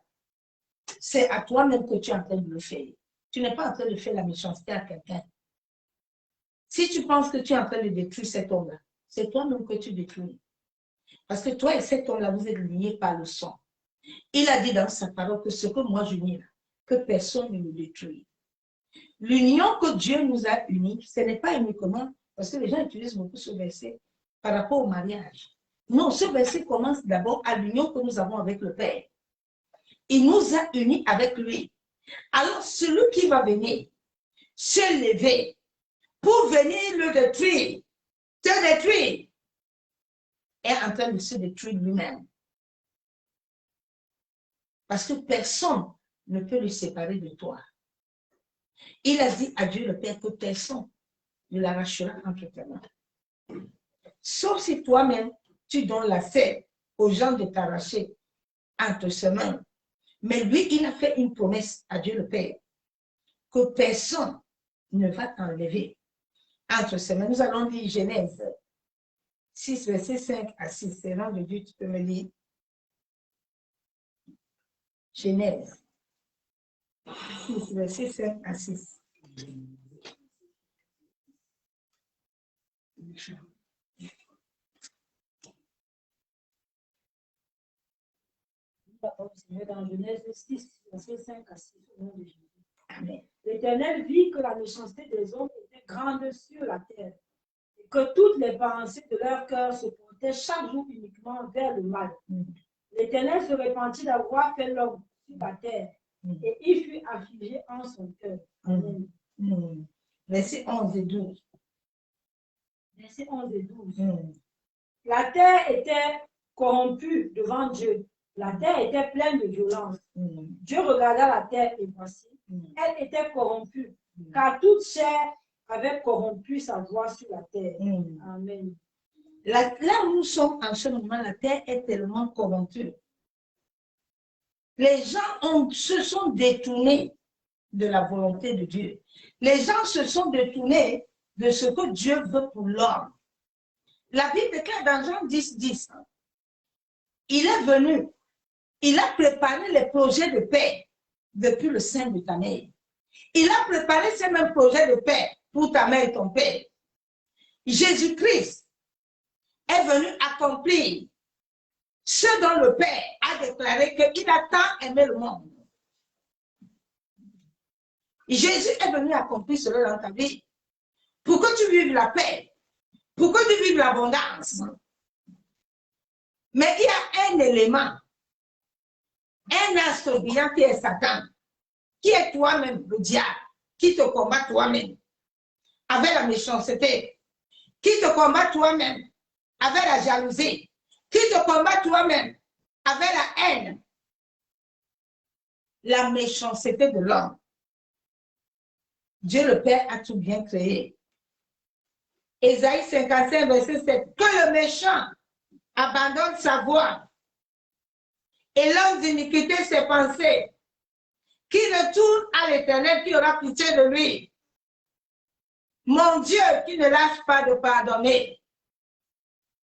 c'est à toi-même que tu es en train de le faire. Tu n'es pas en train de faire la méchanceté à quelqu'un. Si tu penses que tu es en train de détruire cet homme-là, c'est toi-même que tu détruis. Parce que toi et cet homme-là, vous êtes liés par le sang. Il a dit dans sa parole que ce que moi je unis là, que personne ne le détruit. L'union que Dieu nous a unis, ce n'est pas uniquement, parce que les gens utilisent beaucoup ce verset par rapport au mariage. Non, ce verset commence d'abord à l'union que nous avons avec le Père. Il nous a unis avec lui. Alors, celui qui va venir se lever pour venir le détruire, te détruire, est en train de se détruire lui-même. Parce que personne ne peut le séparer de toi. Il a dit à Dieu le Père que personne ne l'arrachera entre tes mains. Sauf si toi-même, tu donnes la fête aux gens de t'arracher entre ses mains. Mais lui, il a fait une promesse à Dieu le Père que personne ne va t'enlever entre ses mains. Nous allons lire Genèse 6, verset 5 à 6. C'est nom de Dieu, tu peux me lire. Genèse 6, verset 5 à 6.
Dans Genèse 6, verset 5 à 6, au nom de Jésus.
Amen.
L'Éternel vit que la méchanceté des hommes était grande sur la terre, et que toutes les pensées de leur cœur se portaient chaque jour uniquement vers le mal. L'Éternel se repentit d'avoir fait l'homme sur la terre, et il fut affligé en son cœur. Amen.
Verset 11 et 12.
Verset 11 et 12. La terre était corrompue devant Dieu. La terre était pleine de violence. Dieu regarda la terre et voici, elle était corrompue, car toute chair avait corrompu sa voix sur la terre. Amen.
Là où nous sommes en ce moment, la terre est tellement corrompue. Les gens se sont détournés de la volonté de Dieu. Les gens se sont détournés de ce que Dieu veut pour l'homme. La Bible déclare dans Jean 10, 10, il est venu, il a préparé les projets de paix depuis le sein de ta mère. Il a préparé ces mêmes projets de paix pour ta mère et ton père. Jésus-Christ est venu accomplir ce dont le Père a déclaré qu'il a tant aimé le monde. Jésus est venu accomplir cela dans ta vie pour que tu vives la paix, pour que tu vives l'abondance. Mais il y a un élément, un astre brillant qui est Satan, qui est toi-même, le diable, qui te combat toi-même avec la méchanceté, qui te combat toi-même avec la jalousie, qui te combat toi-même avec la haine, la méchanceté de l'homme. Dieu le Père a tout bien créé. Ésaïe 55, verset 7. Que le méchant abandonne sa voie et l'homme d'iniquité ses pensées, qui retourne à l'Éternel qui aura pitié de lui. Mon Dieu qui ne lâche pas de pardonner.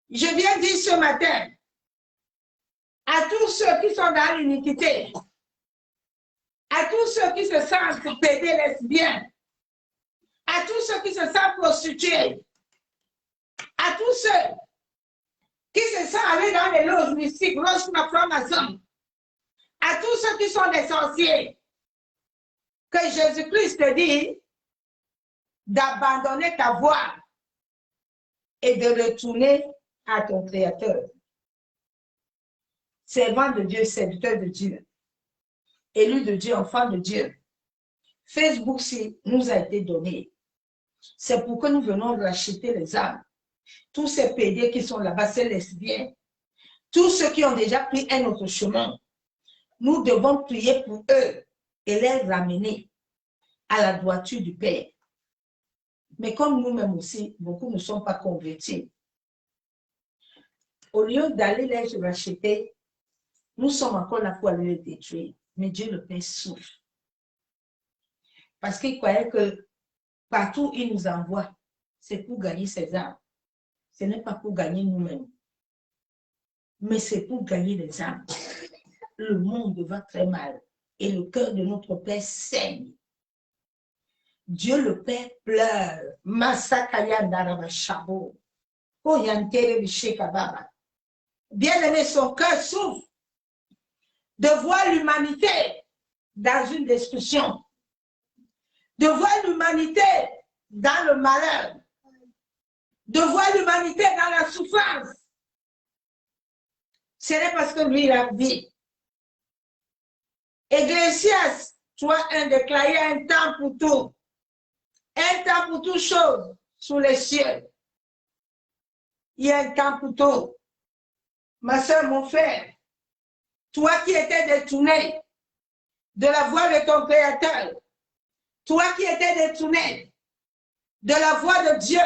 Je viens dire ce matin à tous ceux qui sont dans l'iniquité, à tous ceux qui se sentent pédés lesbiens, à tous ceux qui se sentent prostitués, à tous ceux qui se sont allés dans les loges mystiques, loges francs-maçons, à tous ceux qui sont des sorciers, que Jésus-Christ te dit d'abandonner ta voie et de retourner à ton Créateur. Servant de Dieu, serviteur de Dieu, élu de Dieu, enfant de Dieu. Facebook nous a été donné. C'est pour que nous venons racheter les âmes. Tous ces pédés qui sont là-bas, ces lesbiens, tous ceux qui ont déjà pris un autre chemin, nous devons prier pour eux et les ramener à la droiture du Père. Mais comme nous-mêmes aussi, beaucoup ne sont pas convertis. Au lieu d'aller les racheter, nous sommes encore là pour aller les détruire. Mais Dieu le Père souffre. Parce qu'il croyait que partout où il nous envoie, c'est pour gagner ses âmes. Ce n'est pas pour gagner nous-mêmes. Mais c'est pour gagner les âmes. Le monde va très mal. Et le cœur de notre Père saigne. Dieu le Père pleure. Bien-aimé, son cœur souffre de voir l'humanité dans une destruction, de voir l'humanité dans le malheur, de voir l'humanité dans la souffrance. Ce n'est parce que lui, il a dit. Ecclésias 3:1 déclarait un temps pour tout. Un temps pour toutes choses sous les cieux. Il y a un temps pour tout. Ma soeur, mon frère, toi qui étais détourné de la voie de ton Créateur, toi qui étais détourné de la voie de Dieu,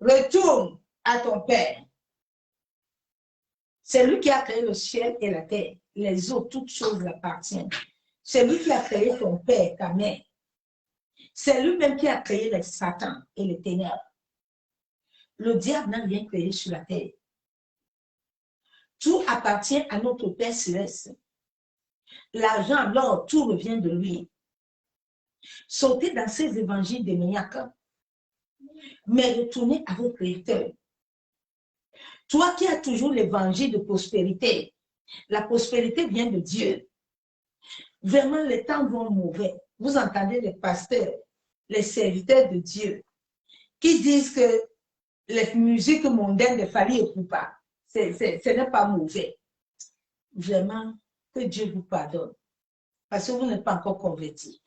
retourne à ton Père. C'est lui qui a créé le ciel et la terre. Les eaux, toutes choses lui appartiennent. C'est lui qui a créé ton père, ta mère. C'est lui-même qui a créé les Satan et les ténèbres. Le diable n'a rien créé sur la terre. Tout appartient à notre Père céleste. L'argent, l'or, tout revient de lui. Sautez dans ces évangiles démoniaques, mais retournez à vos créateurs. Toi qui as toujours l'évangile de prospérité, la prospérité vient de Dieu. Vraiment, les temps vont mauvais. Vous entendez les pasteurs, les serviteurs de Dieu, qui disent que les musiques mondaines de Fally Ipupa, ce n'est pas mauvais. Vraiment, que Dieu vous pardonne, parce que vous n'êtes pas encore convertis.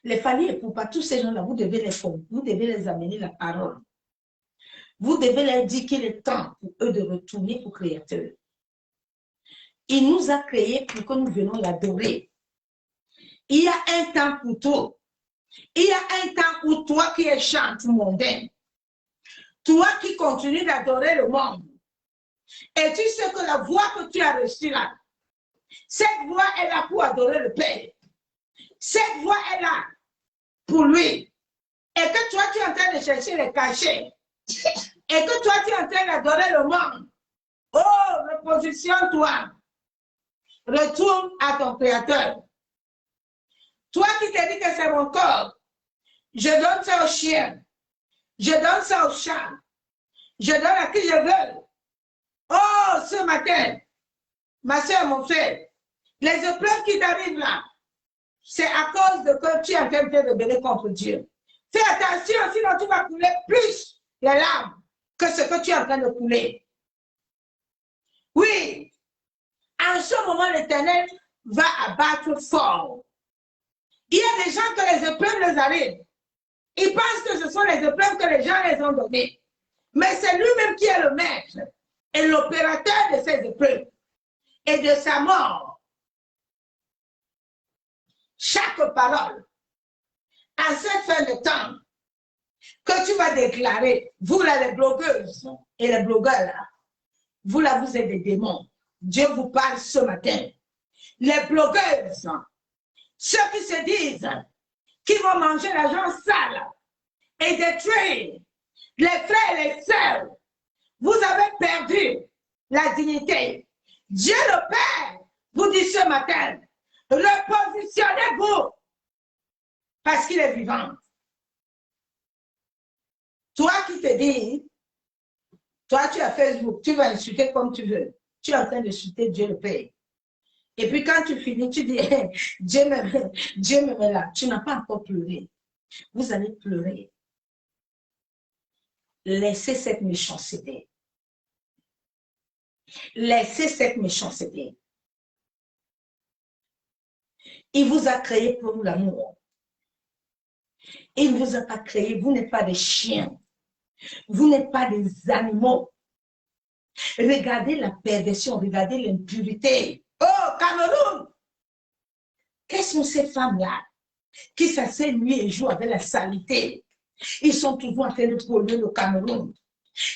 Les Fally Ipupa, tous ces gens-là, vous devez les amener la parole. Vous devez leur dire qu'il est temps pour eux de retourner au Créateur. Il nous a créés pour que nous venions l'adorer. Il y a un temps pour tout. Il y a un temps pour toi qui es chante mondain. Toi qui continues d'adorer le monde. Et tu sais que la voix que tu as reçue là, cette voix est là pour adorer le Père. Cette voix est là pour lui. Et que toi tu es en train de chercher les cachets. Et que toi tu es en train d'adorer le monde. Oh, repositionne-toi. Retourne à ton Créateur. Toi qui te dis que c'est mon corps, je donne ça aux chiens, je donne ça aux chats, je donne à qui je veux. Oh, ce matin, ma soeur, mon frère, les épreuves qui t'arrivent là, c'est à cause de que tu es en train de te rebeller contre Dieu. Fais attention, sinon tu vas couler plus les larmes que ce que tu es en train de couler. Oui, en ce moment, l'Éternel va abattre fort. Il y a des gens que les épreuves les arrivent. Ils pensent que ce sont les épreuves que les gens les ont données. Mais c'est lui-même qui est le maître et l'opérateur de ces épreuves et de sa mort. Chaque parole, à cette fin de temps, que tu vas déclarer, vous là les blogueuses et les blogueurs là, vous là vous êtes des démons. Dieu vous parle ce matin. Les blogueuses, ceux qui se disent qu'ils vont manger l'argent sale et détruire les frères et les sœurs, vous avez perdu la dignité. Dieu le Père vous dit ce matin, repositionnez-vous parce qu'il est vivant. Toi qui te dis
Toi, tu as Facebook, tu vas insulter comme tu veux. Tu es en train d'insulter Dieu le Père. Et puis quand tu finis, tu dis, hey, Dieu me met là. Tu n'as pas encore pleuré. Vous allez pleurer. Laissez cette méchanceté. Laissez cette méchanceté. Il vous a créé pour l'amour. Il ne vous a pas créé. Vous n'êtes pas des chiens. Vous n'êtes pas des animaux. Regardez la perversion, regardez l'impunité. Oh, Cameroun! Quelles sont ces femmes-là qui s'asseyent nuit et jour avec la saleté? Ils sont toujours en train de polluer le Cameroun.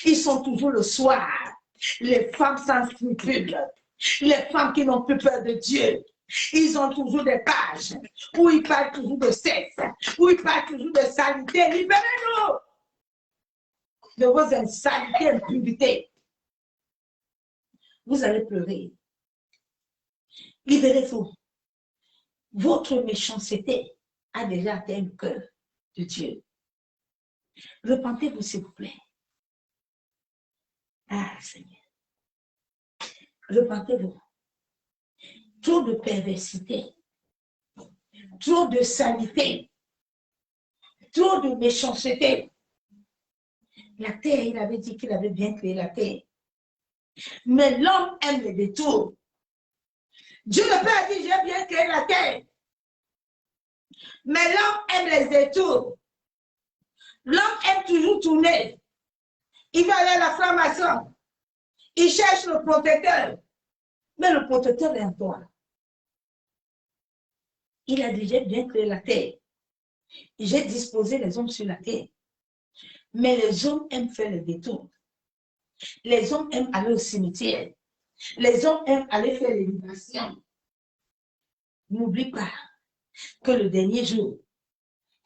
Ils sont toujours le soir. Les femmes sans scrupules. Les femmes qui n'ont plus peur de Dieu. Ils ont toujours des pages où ils parlent toujours de sexe, où ils parlent toujours de saleté. Libérez-nous de vos insanités et impuretés. Vous allez pleurer. Libérez-vous. Votre méchanceté a déjà atteint le cœur de Dieu. Repentez-vous, s'il vous plaît. Ah, Seigneur. Repentez-vous. Trop de perversité, trop de saleté, trop de méchanceté. La terre, il avait dit qu'il avait bien créé la terre. Mais l'homme aime les détours. Dieu le Père a dit, j'ai bien créé la terre. Mais l'homme aime les détours. L'homme aime toujours tourner. Il va aller à la franc-maçon. Il cherche le protecteur. Mais le protecteur est en toi. Il a déjà bien créé la terre. J'ai disposé les hommes sur la terre. Mais les hommes aiment faire les détours. Les hommes aiment aller au cimetière. Les hommes aiment aller faire les libations. N'oublie pas que le dernier jour,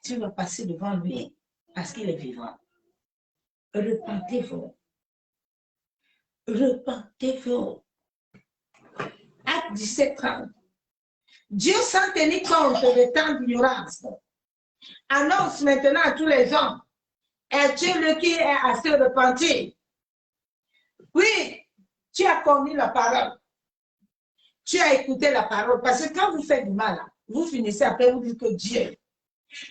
tu vas passer devant lui parce qu'il est vivant. Repentez-vous. Repentez-vous. Acte 17:30. Dieu, sans tenir compte des temps d'ignorance, annonce maintenant à tous les hommes, es-tu le qui est assez repenti? Oui, tu as connu la parole. Tu as écouté la parole. Parce que quand vous faites du mal, vous finissez après, vous dites que Dieu,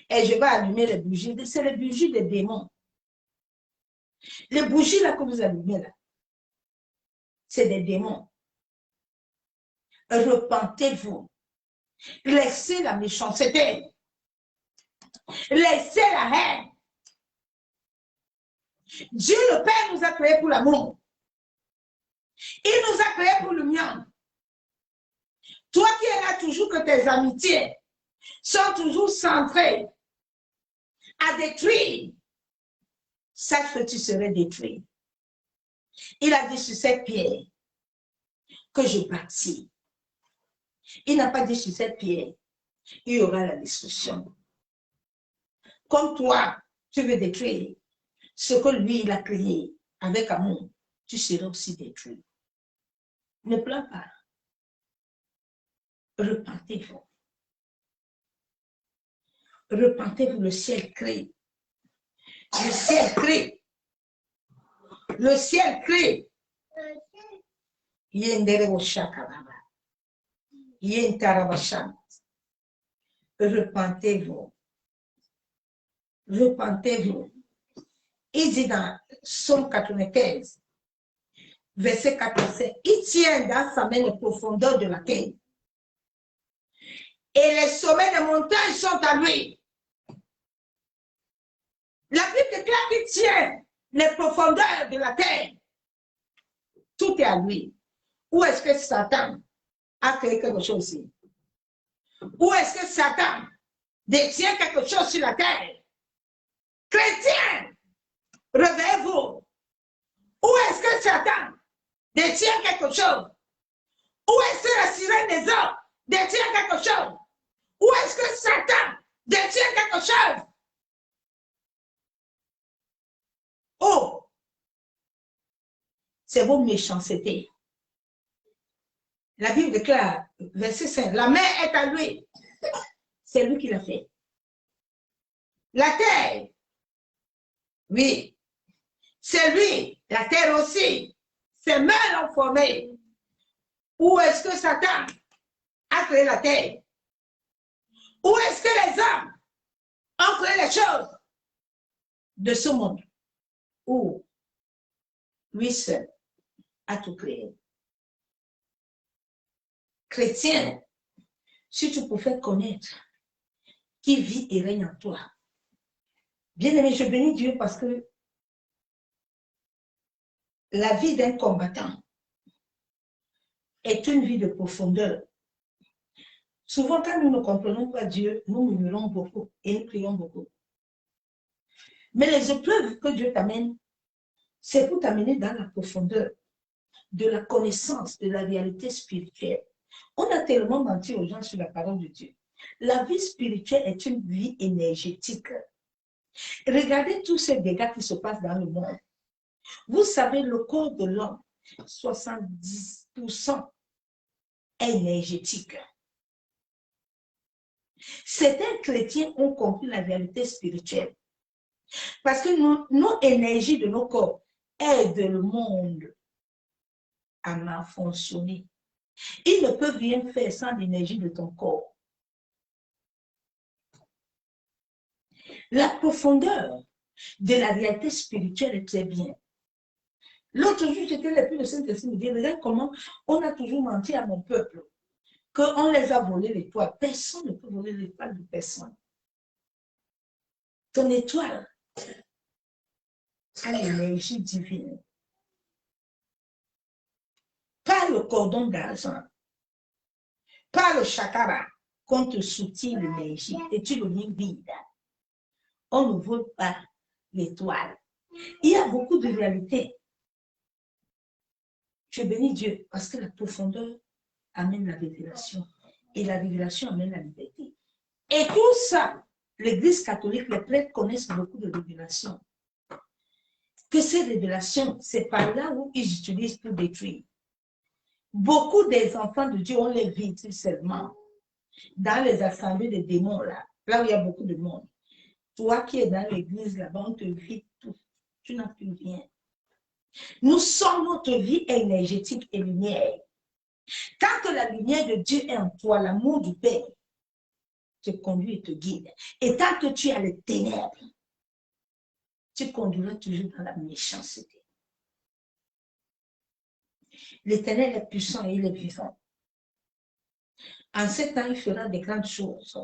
et je vais allumer les bougies. C'est les bougies des démons. Les bougies là que vous allumez là, c'est des démons. Repentez-vous. Laissez la méchanceté. Laissez la haine. Dieu le Père nous a créés pour l'amour. Il nous a créés pour l'union. Toi qui es là toujours que tes amitiés sont toujours centrées à détruire, sache que tu serais détruit. Il a dit sur cette pierre que je bâtis. Il n'a pas dit sur cette pierre, il y aura la destruction. Comme toi, tu veux détruire ce que lui, il a créé avec amour, tu seras aussi détruit. Ne pleure pas. Repentez-vous. Repentez-vous, le ciel crie. Le ciel crie. Le ciel crie. Repentez-vous. Repentez-vous. Il dit dans Psaume 95, verset 14, il tient dans sa main les profondeurs de la terre. Et les sommets des montagnes sont à lui. La Bible déclare qu'il tient les profondeurs de la terre. Tout est à lui. Où est-ce que Satan a créé quelque chose ici? Où est-ce que Satan détient quelque chose sur la terre? Chrétiens, réveillez-vous. Où est-ce que Satan détient quelque chose? Où est-ce que la sirène des eaux détient quelque chose? Où est-ce que Satan détient quelque chose? Oh, c'est vos méchancetés. La Bible déclare, verset 5, la main est à lui. C'est lui qui l'a fait. La terre, oui, c'est lui
La terre aussi, ses mains l'ont formé. Où est-ce que Satan a créé la terre? Où est-ce que les hommes ont créé les choses de ce monde? Où lui seul a tout créé. Chrétien, si tu pouvais connaître qui vit et règne en toi. Bien-aimé, je bénis Dieu parce que la vie d'un combattant est une vie de profondeur. Souvent, quand nous ne comprenons pas Dieu, nous murmurons beaucoup et nous prions beaucoup. Mais les épreuves que Dieu t'amène, c'est pour t'amener dans la profondeur de la connaissance de la réalité spirituelle. On a tellement menti aux gens sur la parole de Dieu. La vie spirituelle est une vie énergétique. Regardez tous ces dégâts qui se passent dans le monde. Vous savez, le corps de l'homme, 70% est énergétique. Certains chrétiens ont compris la réalité spirituelle. Parce que nos énergies de nos corps aident le monde à mal fonctionner. Il ne peut rien faire sans l'énergie de ton corps. La profondeur de la réalité spirituelle est très bien. L'autre jour, j'étais l'Esprit de Saint-Esprit me dit, regarde comment on a toujours menti à mon peuple, qu'on les a volé l'étoile. Personne ne peut voler l'étoile de personne. Ton étoile a l'énergie divine. Pas le cordon d'argent, pas le chakra qu'on te soutient l'énergie et tu le mets vide. On ne vole pas l'étoile. Il y a beaucoup de réalités. Je bénis Dieu parce que la profondeur amène la révélation et la révélation amène la liberté. Et tout ça, l'Église catholique, les prêtres connaissent beaucoup de révélations. Que ces révélations, c'est par là où ils utilisent pour détruire. Beaucoup des enfants de Dieu, on les vit seulement dans les assemblées des démons, là où il y a beaucoup de monde. Toi qui es dans l'église là-bas, on te vit tout. Tu n'as plus rien. Nous sommes notre vie énergétique et lumière. Tant que la lumière de Dieu est en toi, l'amour du Père te conduit et te guide. Et tant que tu as les ténèbres, tu conduiras toujours dans la méchanceté. L'Éternel est puissant et il est vivant. En ce temps, il fera de grandes choses.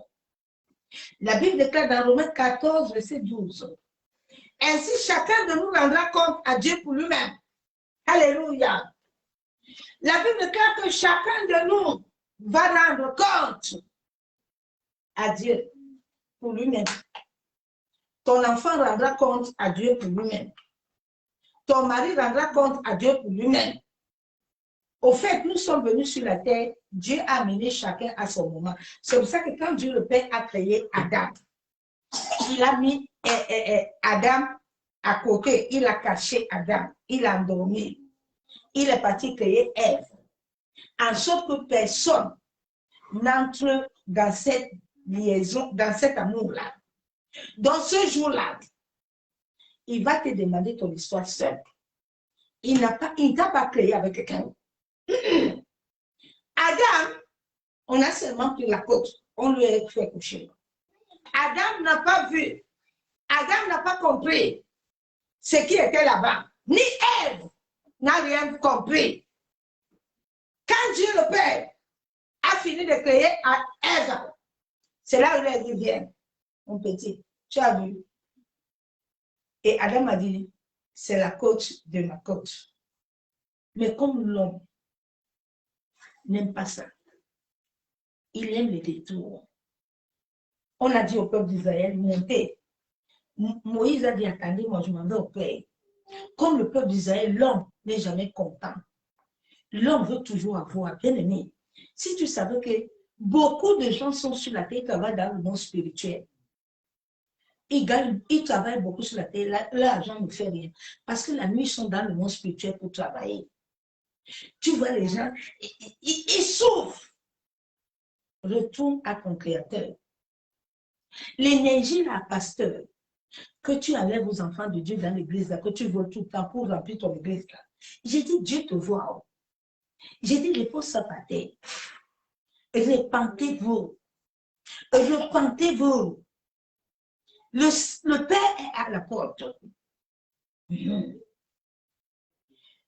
La Bible déclare dans Romains 14, verset 12. Ainsi, chacun de nous rendra compte à Dieu pour lui-même. Alléluia. La Bible déclare que chacun de nous va rendre compte à Dieu pour lui-même. Ton enfant rendra compte à Dieu pour lui-même. Ton mari rendra compte à Dieu pour lui-même. Au fait, nous sommes venus sur la terre, Dieu a amené chacun à son moment. C'est pour ça que quand Dieu le Père a créé Adam, il a mis Adam à côté, il a caché Adam, il a endormi. Il est parti créer Ève. En sorte que personne n'entre dans cette liaison, dans cet amour-là. Dans ce jour-là, il va te demander ton histoire seule. Il ne t'a pas créé avec quelqu'un. Adam, on a seulement pris la côte, on lui a fait coucher. Adam n'a pas vu, Adam n'a pas compris ce qui était là-bas. Ni Ève n'a rien compris. Quand Dieu le Père a fini de créer Ève, c'est là où il a dit, viens, mon petit, tu as vu. Et Adam a dit, c'est la côte de ma côte. Mais comme l'homme n'aime pas ça, il aime les détours. On a dit au peuple d'Israël, montez. Moïse a dit, attendez, moi je m'en vais au Père. Comme le peuple d'Israël, l'homme n'est jamais content. L'homme veut toujours avoir, bien aimé. Si tu savais que beaucoup de gens sont sur la terre, travaillent dans le monde spirituel. Ils travaillent beaucoup sur la terre, l'argent ne fait rien. Parce que la nuit, ils sont dans le monde spirituel pour travailler. Tu vois les gens, ils souffrent. Retourne à ton Créateur. L'énergie, là, pasteur,
que tu enlèves aux enfants de Dieu dans l'église, là, que tu voles tout le temps pour remplir ton église. Là. J'ai dit, Dieu te voit. J'ai dit, repose ça par terre. Repentez-vous. Repentez-vous. Le Père est à la porte.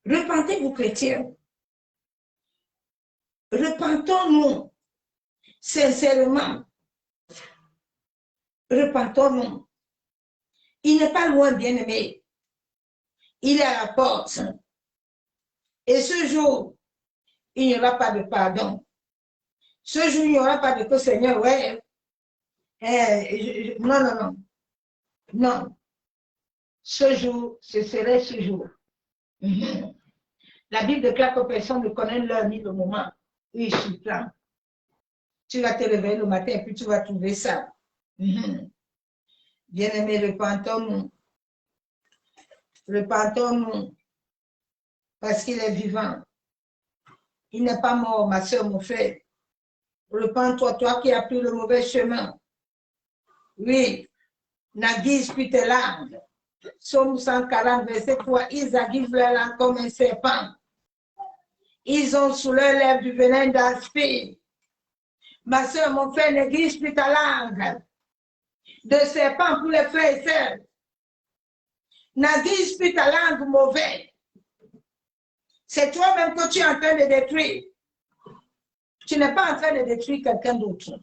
Repentez-vous, chrétiens. Repentons-nous sincèrement. Repentons-nous. Il n'est pas loin, bien-aimé. Il est à la porte. Et ce jour, il n'y aura pas de pardon. Ce jour, il n'y aura pas de que Seigneur, ouais. Non, non, non. Non. Ce jour, ce serait ce jour. La Bible déclare que personne ne connaît l'heure ni le moment où il surprend. Tu vas te réveiller le matin et puis tu vas trouver ça. Bien-aimés, repentons-nous. Repentons-nous. Parce qu'il est vivant. Il n'est pas mort, ma soeur, mon frère. Repends-toi, toi qui as pris le mauvais chemin. Oui. N'aiguise plus tes langues. Psaume 140, verset 3. Ils aiguisent leur langue comme un serpent. Ils ont sous leurs lèvres du venin d'aspide. Ma soeur, mon frère, n'aiguise plus ta langue de serpent pour les frères et sœurs. N'aiguise plus ta langue mauvaise. C'est toi-même que tu es en train de détruire. Tu n'es pas en train de détruire quelqu'un d'autre.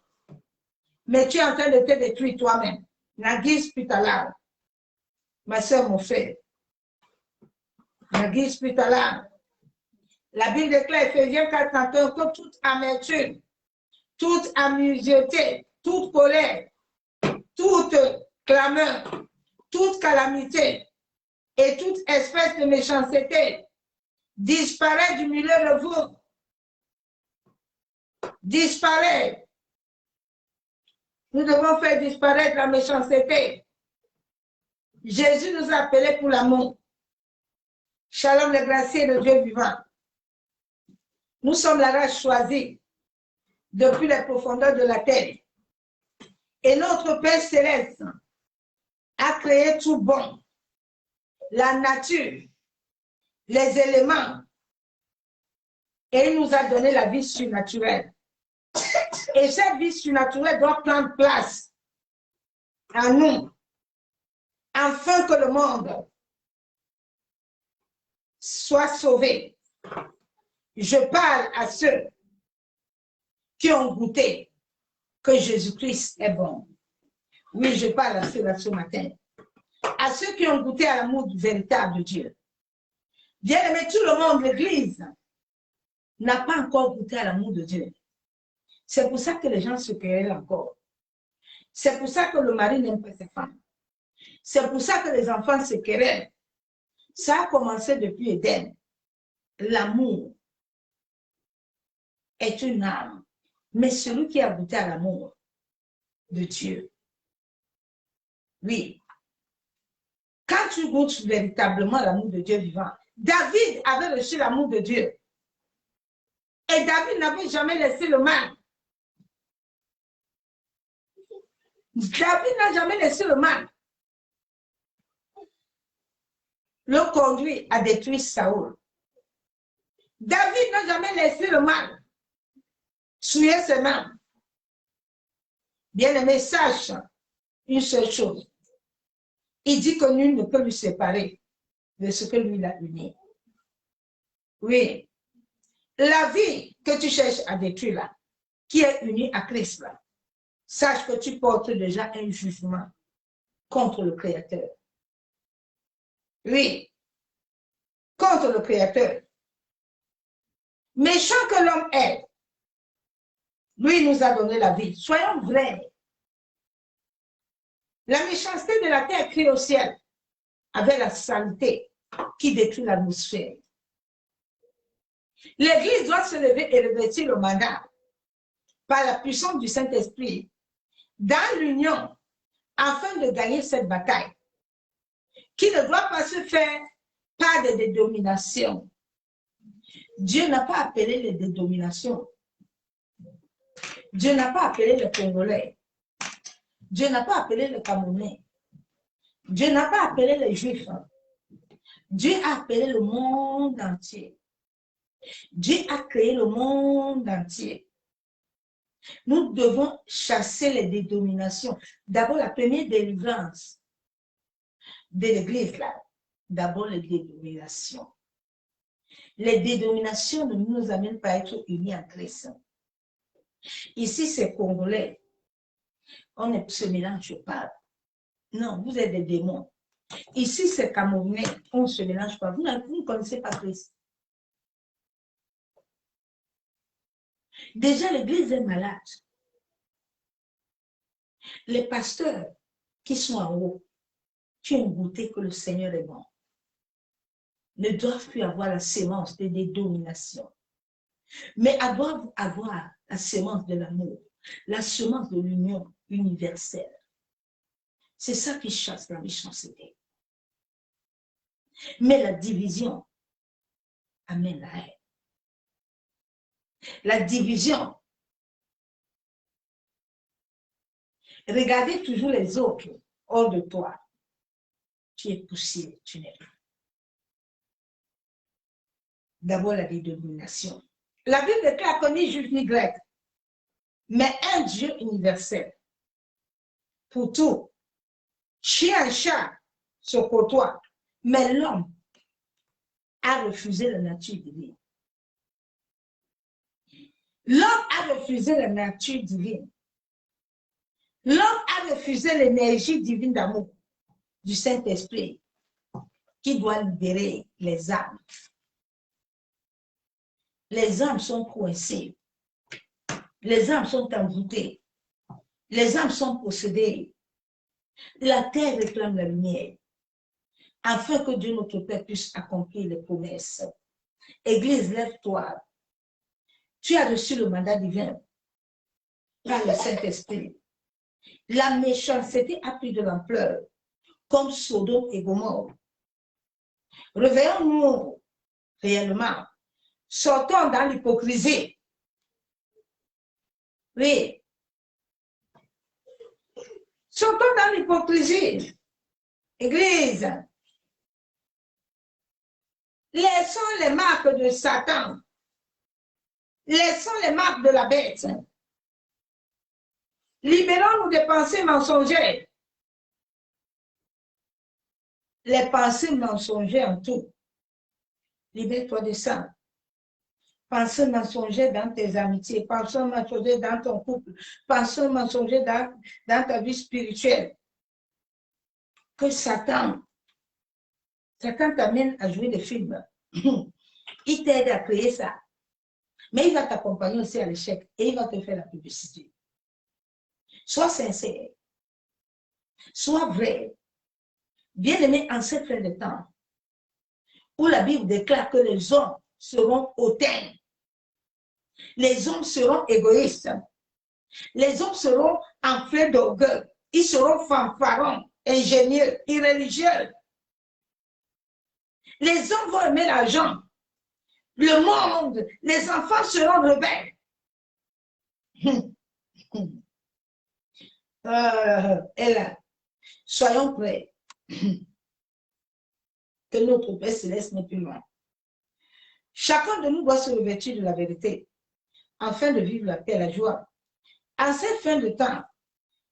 Mais tu es en train de te détruire toi-même. N'aiguise plus ta langue. Ma soeur, mon frère. N'aiguise plus ta langue. La Bible déclare, Ephésiens 4:31, que toute amertume, toute amuseté, toute colère, toute clameur, toute calamité et toute espèce de méchanceté disparaît du milieu de vous. Disparaît. Nous devons faire disparaître la méchanceté. Jésus nous a appelés pour l'amour. Shalom, le gracier de Dieu vivant. Nous sommes la race choisie depuis les profondeurs de la terre. Et notre Père céleste a créé tout bon. La nature, les éléments. Et il nous a donné la vie surnaturelle. Et cette vie surnaturelle doit prendre place en nous, afin que le monde soit sauvé. Je parle à ceux qui ont goûté que Jésus-Christ est bon. Oui, je parle à ceux-là ce matin. À ceux qui ont goûté à l'amour du véritable Dieu. Bien aimé, tout le monde, l'Église, n'a pas encore goûté à l'amour de Dieu. C'est pour ça que les gens se querellent encore. C'est pour ça que le mari n'aime pas sa femme. C'est pour ça que les enfants se querellent. Ça a commencé depuis Éden. L'amour est une âme. Mais celui qui a goûté à l'amour de Dieu, oui. Quand tu goûtes véritablement l'amour de Dieu vivant, David avait reçu l'amour de Dieu. Et David n'avait jamais laissé le mal. David n'a jamais laissé le mal. Le conduit à détruire Saoul. David n'a jamais laissé le mal souiller ses mains. Bien-aimé, sache une seule chose. Il dit que nul ne peut lui séparer de ce que lui l'a uni. Oui. La vie que tu cherches à détruire là, qui est unie à Christ là, sache que tu portes déjà un jugement contre le Créateur. Oui. Contre le Créateur. Méchant que l'homme est, lui nous a donné la vie. Soyons vrais. La méchanceté de la terre crie au ciel avec la saleté qui détruit l'atmosphère. L'Église doit se lever et revêtir le mandat par la puissance du Saint-Esprit dans l'union afin de gagner cette bataille qui ne doit pas se faire par des dédominations. Dieu n'a pas appelé les dédominations. Dieu n'a pas appelé les Congolais. Dieu n'a pas appelé les Camerounais.
Dieu n'a pas appelé les Juifs. Dieu a appelé le monde entier. Dieu a créé le monde entier. Nous devons chasser les dénominations. D'abord, la première délivrance de l'Église, là. D'abord, les dénominations. Les dénominations ne nous amènent pas à être unis en Christ. Ici, c'est Congolais. On ne se mélange pas. Non, vous êtes des démons. Ici, c'est Camerounais. On ne se mélange pas. Vous ne connaissez pas Christ. Déjà, l'Église est malade. Les pasteurs qui sont en haut, qui ont goûté que le Seigneur est bon, ne doivent plus avoir la sémence des dénominations, mais doivent avoir la sémence de l'amour, la semence de l'union universelle. C'est ça qui chasse la méchanceté. Mais la division amène la haine. La division. Regardez toujours les autres hors de toi. Tu es poussière, tu n'es pas. D'abord, la dénomination. La Bible déclare qu'on ni juif ni grec, mais un Dieu universel. Pour tout, chien et chat se côtoient, mais l'homme a refusé la nature divine. L'homme a refusé la nature divine. L'homme a refusé l'énergie divine d'amour du Saint-Esprit qui doit libérer les âmes. Les âmes sont coincées. Les âmes sont envoûtées. Les âmes sont possédées. La terre réclame la lumière afin que Dieu notre Père puisse accomplir les promesses. Église, lève-toi. Tu as reçu le mandat divin par le Saint-Esprit. La méchanceté a pris de l'ampleur, comme Sodome et Gomorrhe. Réveillons-nous réellement. Sortons dans l'hypocrisie. Oui. Sortons dans l'hypocrisie. Église. Laissons les marques de Satan. Laissons les marques de la bête. Libérons-nous des pensées mensongères. Les pensées mensongères en tout. Libère-toi de ça. Pensez mensongères dans tes amitiés. Pensez mensongères dans ton couple. Pensez mensongères dans ta vie spirituelle. Que Satan t'amène à jouer des films. Il t'aide à créer ça. Mais il va t'accompagner aussi à l'échec et il va te faire la publicité. Sois sincère. Sois vrai. Bien-aimé, en cette fin de temps, où la Bible déclare que les hommes seront hautains, les hommes seront égoïstes, les hommes seront enflés d'orgueil, ils seront fanfarons, ingénieux, irréligieux. Les hommes vont aimer l'argent, le monde, les enfants seront rebelles. Et là, soyons prêts que notre Père Céleste n'est plus loin. Chacun de nous doit se revêtir de la vérité afin de vivre la paix et la joie. En cette fin de temps,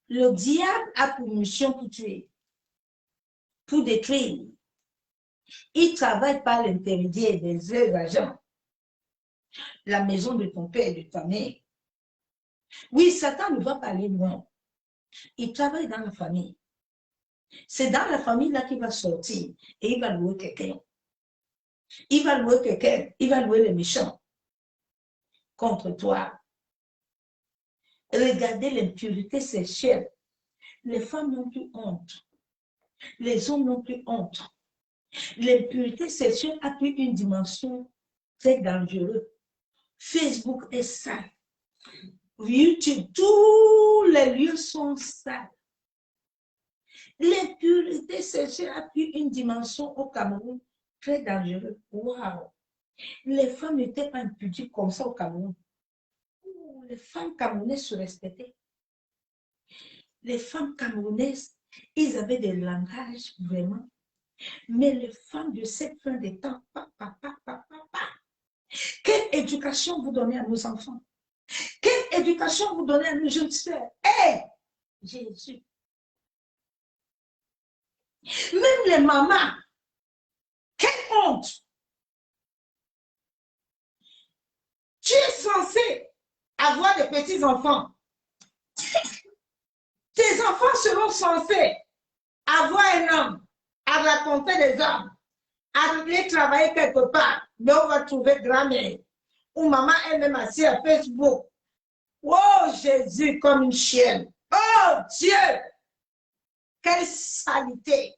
le diable a pour mission pour tuer, pour détruire. Il travaille par l'intermédiaire des agents. La maison de ton père et de ta mère. Oui, Satan ne va pas aller loin. Il travaille dans la famille. C'est dans la famille là qu'il va sortir et il va louer quelqu'un. Il va louer quelqu'un, il va louer les méchants contre toi. Regardez l'impureté sexuelle. Les femmes n'ont plus honte. Les hommes n'ont plus honte. L'impureté sexuelle a pris une dimension très dangereuse. Facebook est sale. YouTube, tous les lieux sont sales. L'impureté sexuelle a pris une dimension au Cameroun très dangereuse. Waouh! Les femmes n'étaient pas impudiques comme ça au Cameroun. Les femmes camerounaises se respectaient. Les femmes camerounaises Ils avaient des langages vraiment. Mais les femmes de cette fin des temps, quelle éducation vous donnez à nos enfants? Quelle éducation vous donnez à nos jeunes sœurs? Hé, Jésus. Même les mamans, quelle honte! Tu es censé avoir des petits-enfants. Tes enfants seront censés avoir un homme, à raconter des hommes, à aller travailler quelque part. Mais on va trouver grand-mère ou maman elle-même assise à Facebook. Oh Jésus, comme une chienne. Oh Dieu, quelle saleté.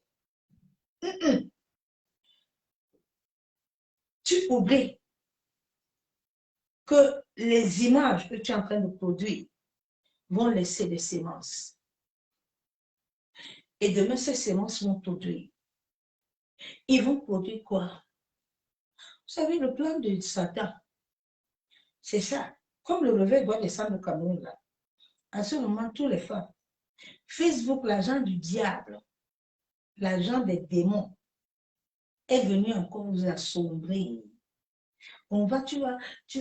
Tu oublies que les images que tu es en train de produire vont laisser des sémences. Et demain, ces sémences vont produire. Ils vont produire quoi? Vous savez, le plan de Satan, c'est ça. Comme le réveil doit descendre au Cameroun, là. À ce moment, tous les femmes, Facebook, l'agent du diable, l'agent des démons, est venu encore vous assombrir. On va, tu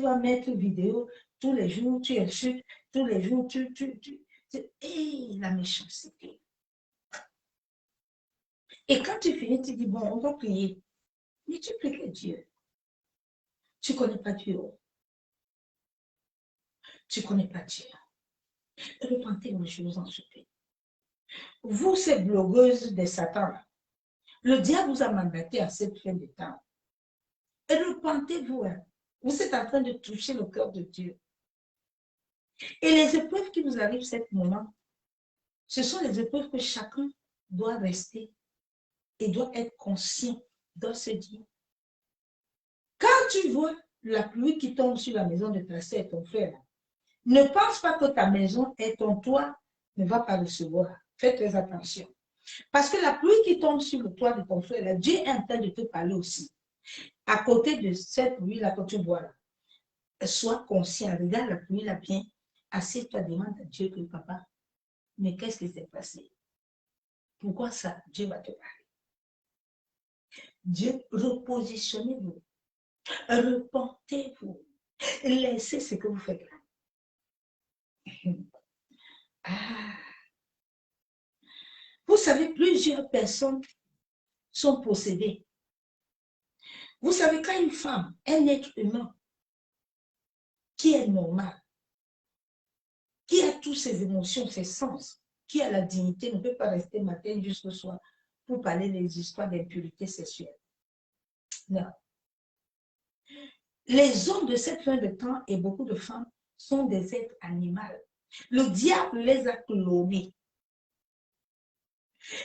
vas mettre vidéo tous les jours, tu insultes, tous les jours, et la méchanceté. Et quand tu finis, tu dis, bon, on va prier. Mais tu pries que Dieu. Tu ne connais pas Dieu. Tu ne connais pas Dieu. Repentez-vous, je vous en supplie. Vous, ces blogueuses de Satan, le diable vous a mandaté à cette fin de temps. Et repentez-vous. Hein. Vous êtes en train de toucher le cœur de Dieu. Et les épreuves qui vous arrivent à ce moment, ce sont les épreuves que chacun doit rester et doit être conscient, doit se dire. Quand tu vois la pluie qui tombe sur la maison de ta sœur et ton frère, ne pense pas que ta maison et ton toit ne va pas recevoir. Fais très attention. Parce que la pluie qui tombe sur le toit de ton frère, Dieu est en train de te parler aussi. À côté de cette pluie-là que tu vois là, sois conscient, regarde la pluie là bien, assieds-toi, demande à Dieu que papa, mais qu'est-ce qui s'est passé? Pourquoi ça? Dieu va te parler. Dieu, repositionnez-vous, repentez-vous, laissez ce que vous faites là. Ah. Vous savez, plusieurs personnes sont possédées. Vous savez, quand une femme, un être humain, qui est normal, qui a toutes ses émotions, ses sens, qui a la dignité, ne peut pas rester matin jusqu'au soir pour parler des histoires d'impureté sexuelle. Non. Les hommes de cette fin de temps et beaucoup de femmes sont des êtres animaux. Le diable les a clonés.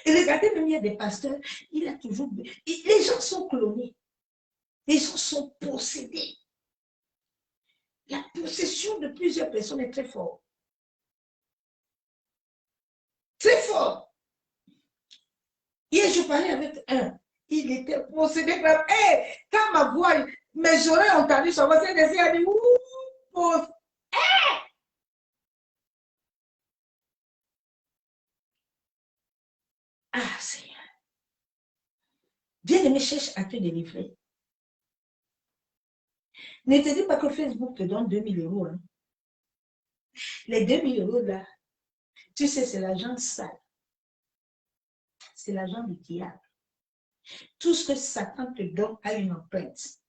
Et regardez, même il y a des pasteurs, il a toujours... Les gens sont clonés. Les gens sont possédés. La possession de plusieurs personnes est très forte. Très fort. Hier, je parlais avec un. Il était possédé par... Hey, quand ma voix, mes oreilles ont entendu sa voix, c'est des a dit, ouh, hey! Ah, Seigneur. Bien-aimé, cherche à te délivrer. Ne te dis pas que Facebook te donne 2000 €. Hein. Les 2000 € là, tu sais, c'est l'argent sale. C'est l'argent du diable. Tout ce que Satan te donne a une empreinte.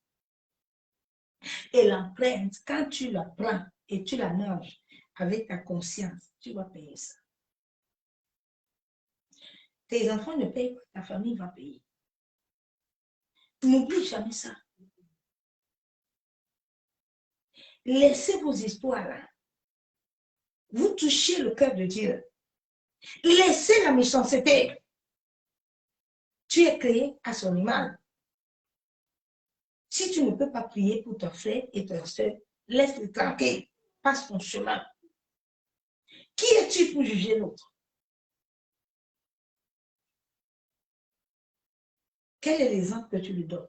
Et l'empreinte, quand tu la prends et tu la manges avec ta conscience, tu vas payer ça. Tes enfants ne payent pas, ta famille va payer. N'oublie jamais ça. Laissez vos histoires là. Vous touchez le cœur de Dieu. Laissez la méchanceté. Tu es créé à son image. Si tu ne peux pas prier pour ton frère et ta soeur, laisse-le tranquille. Passe ton chemin. Qui es-tu pour juger l'autre? Quel est l'exemple que tu lui donnes?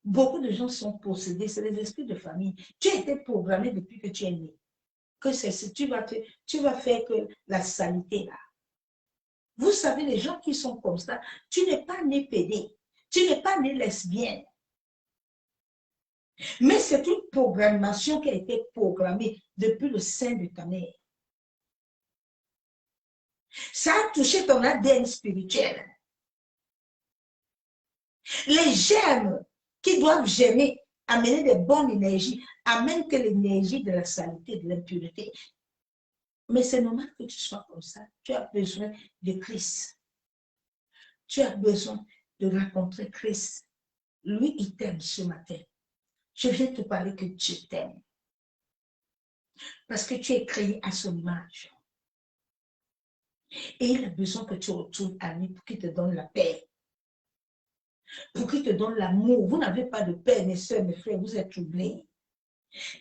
Beaucoup de gens sont possédés, c'est les esprits de famille. Tu as été programmé depuis que tu es né. Que tu vas faire que la saleté là. Vous savez, les gens qui sont comme ça, tu n'es pas né pédé, tu n'es pas né lesbienne. Mais c'est une programmation qui a été programmée depuis le sein de ta mère. Ça a touché ton ADN spirituel. Les germes qui doivent germer, amener des bonnes énergies, amènent que l'énergie de la saleté, de l'impureté. Mais c'est normal que tu sois comme ça. Tu as besoin de Christ. Tu as besoin de rencontrer Christ. Lui, il t'aime ce matin. Je viens te parler que Dieu t'aime. Parce que tu es créé à son image. Et il a besoin que tu retournes à lui pour qu'il te donne la paix. Pour qu'il te donne l'amour. Vous n'avez pas de paix, mes soeurs, mes frères, vous êtes troublés.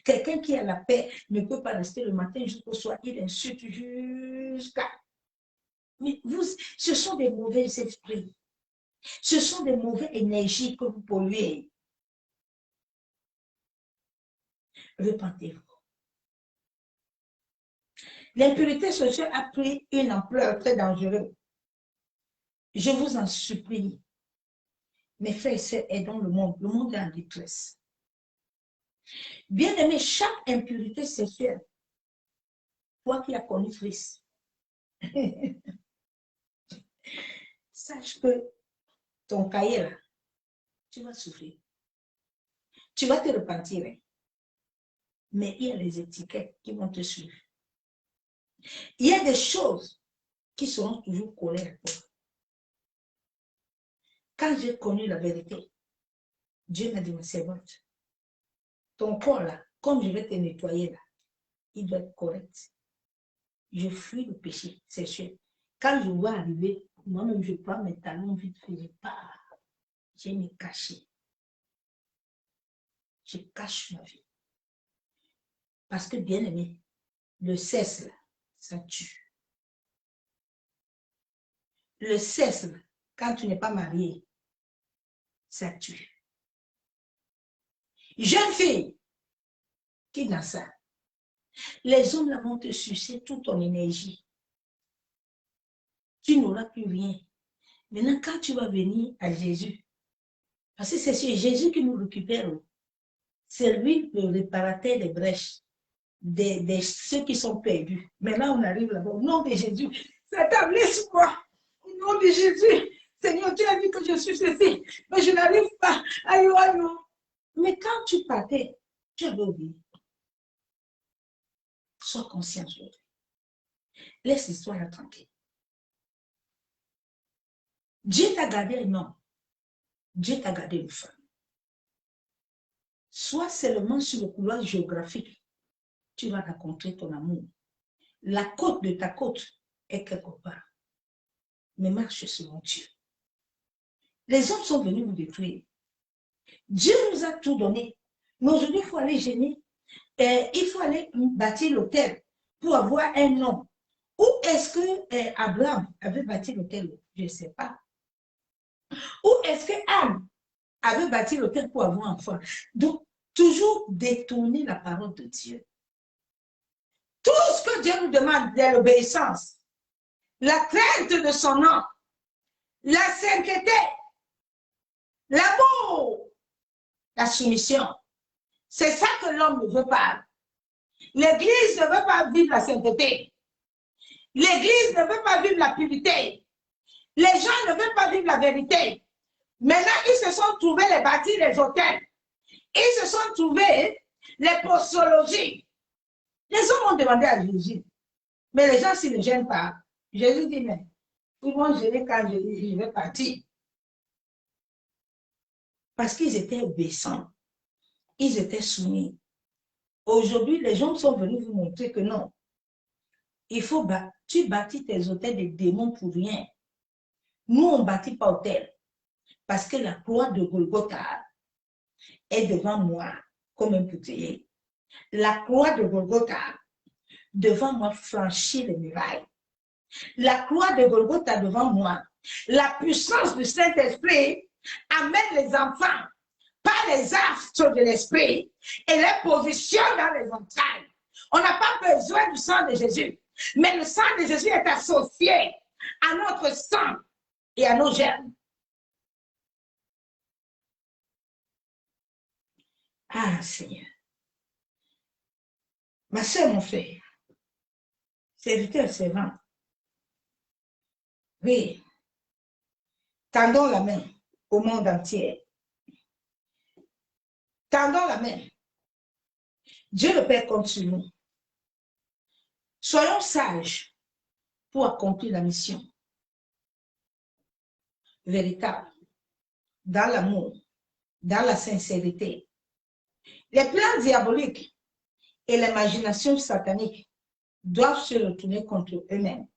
Quelqu'un qui a la paix ne peut pas rester le matin jusqu'au soir. Il insulte jusqu'à... Mais vous, ce sont des mauvais esprits. Ce sont des mauvaises énergies que vous polluez. Repentez-vous. L'impureté sociale a pris une ampleur très dangereuse. Je vous en supplie. Mes frères et sœurs, aidons le monde. Le monde est en détresse. Bien aimé, chaque impurité sexuelle, toi qui as connu Christ, sache que ton cahier là, tu vas souffrir. Tu vas te repentir. Mais il y a les étiquettes qui vont te suivre. Il y a des choses qui seront toujours collées à toi. Quand j'ai connu la vérité, Dieu m'a dit, ma servante, ton corps là, comme je vais te nettoyer là, il doit être correct. Je fuis le péché, c'est sûr. Quand je vois arriver, moi-même je prends mes talons vite fait, je pars. Je me cache. Je cache ma vie. Parce que bien aimé, le sexe là, ça tue. Le sexe là, quand tu n'es pas marié, ça tue. Jeune fille, qui dans ça? Les hommes là vont te sucer toute ton énergie. Tu n'auras plus rien. Maintenant, quand tu vas venir à Jésus, parce que c'est sur Jésus qui nous récupère, c'est lui le réparateur des brèches, de ceux qui sont perdus. Maintenant, on arrive là-bas. Au nom de Jésus, Satan, laisse-moi. Au nom de Jésus, Seigneur, tu as dit que je suis ceci, mais je n'arrive pas. Aïe, aïe, aïe. Mais quand tu partais, tu avais oublié. Sois conscient aujourd'hui. Laisse l'histoire tranquille. Dieu t'a gardé un homme. Dieu t'a gardé une femme. Sois seulement sur le couloir géographique. Tu vas rencontrer ton amour. La côte de ta côte est quelque part. Mais marche selon Dieu. Les hommes sont venus vous détruire. Dieu nous a tout donné. Mais aujourd'hui, il faut aller gêner. Il faut aller bâtir l'hôtel pour avoir un nom. Où est-ce que Abraham avait bâti l'hôtel? Je ne sais pas. Où est-ce que Anne avait bâti l'hôtel pour avoir un enfant? Donc, toujours détourner la parole de Dieu. Tout ce que Dieu nous demande, c'est l'obéissance, la crainte de son nom, la sainteté, l'amour, la soumission. C'est ça que l'homme ne veut pas. L'Église ne veut pas vivre la sainteté. L'Église ne veut pas vivre la pureté. Les gens ne veulent pas vivre la vérité. Maintenant, ils se sont trouvés les bâtis, les hôtels. Ils se sont trouvés les posologies. Les hommes ont demandé à Jésus. Mais les gens, s'ils ne gênent pas, Jésus dit, mais ils vont gêner quand je vais partir. Parce qu'ils étaient obéissants. Ils étaient soumis. Aujourd'hui, les gens sont venus vous montrer que non. Il faut tu bâtis tes hôtels de démons pour rien. Nous, on ne bâtit pas hôtel. Parce que la croix de Golgotha est devant moi comme un bouclier. La croix de Golgotha devant moi franchit les murailles. La croix de Golgotha devant moi, la puissance du Saint-Esprit amène les enfants par les astres de l'Esprit et les positionne dans les entrailles. On n'a pas besoin du sang de Jésus, mais le sang de Jésus est associé
à notre sang et à nos germes. Ah, Seigneur. Ma soeur, mon frère, serviteur, servant, oui, tendons la main au monde entier. Tendons la main. Dieu le Père compte sur nous. Soyons sages pour accomplir la mission véritable, dans l'amour, dans la sincérité. Les plans diaboliques et l'imagination satanique doivent se retourner contre eux-mêmes.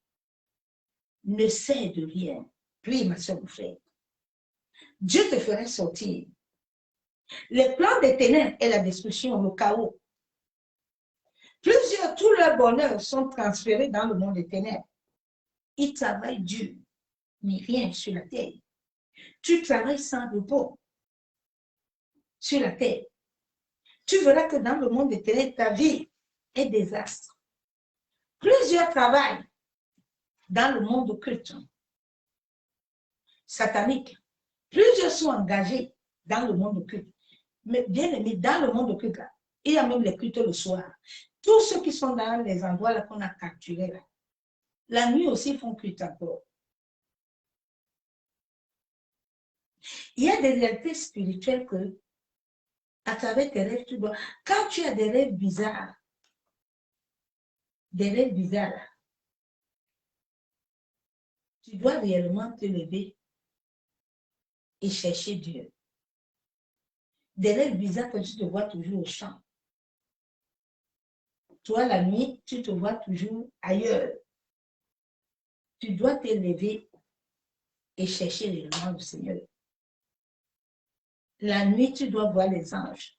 Ne sert de rien. Oui, ma soeur, mon frère. Dieu te ferait sortir. Les plans des ténèbres et la destruction, le chaos. Plusieurs, tous leurs bonheurs sont transférés dans le monde des ténèbres. Ils travaillent dur, mais rien sur la terre. Tu travailles sans repos sur la terre. Tu verras que dans le monde des ténèbres, ta vie est désastre. Plusieurs travaillent dans le monde occulte, satanique. Plusieurs sont engagés dans le monde occulte. Mais bien aimé, dans le monde occulte, là, il y a même les cultes le soir. Tous ceux qui sont dans les endroits là qu'on a capturés, là, la nuit aussi font culte encore. Il y a des réalités spirituelles que, à travers tes rêves, tu dois. Quand tu as des rêves bizarres, tu dois réellement te lever et chercher Dieu. Des rêves bizarres que tu te vois toujours au champ. Toi, la nuit, tu te vois toujours ailleurs. Tu dois te lever et chercher l'élément du Seigneur. La nuit, tu dois voir les anges.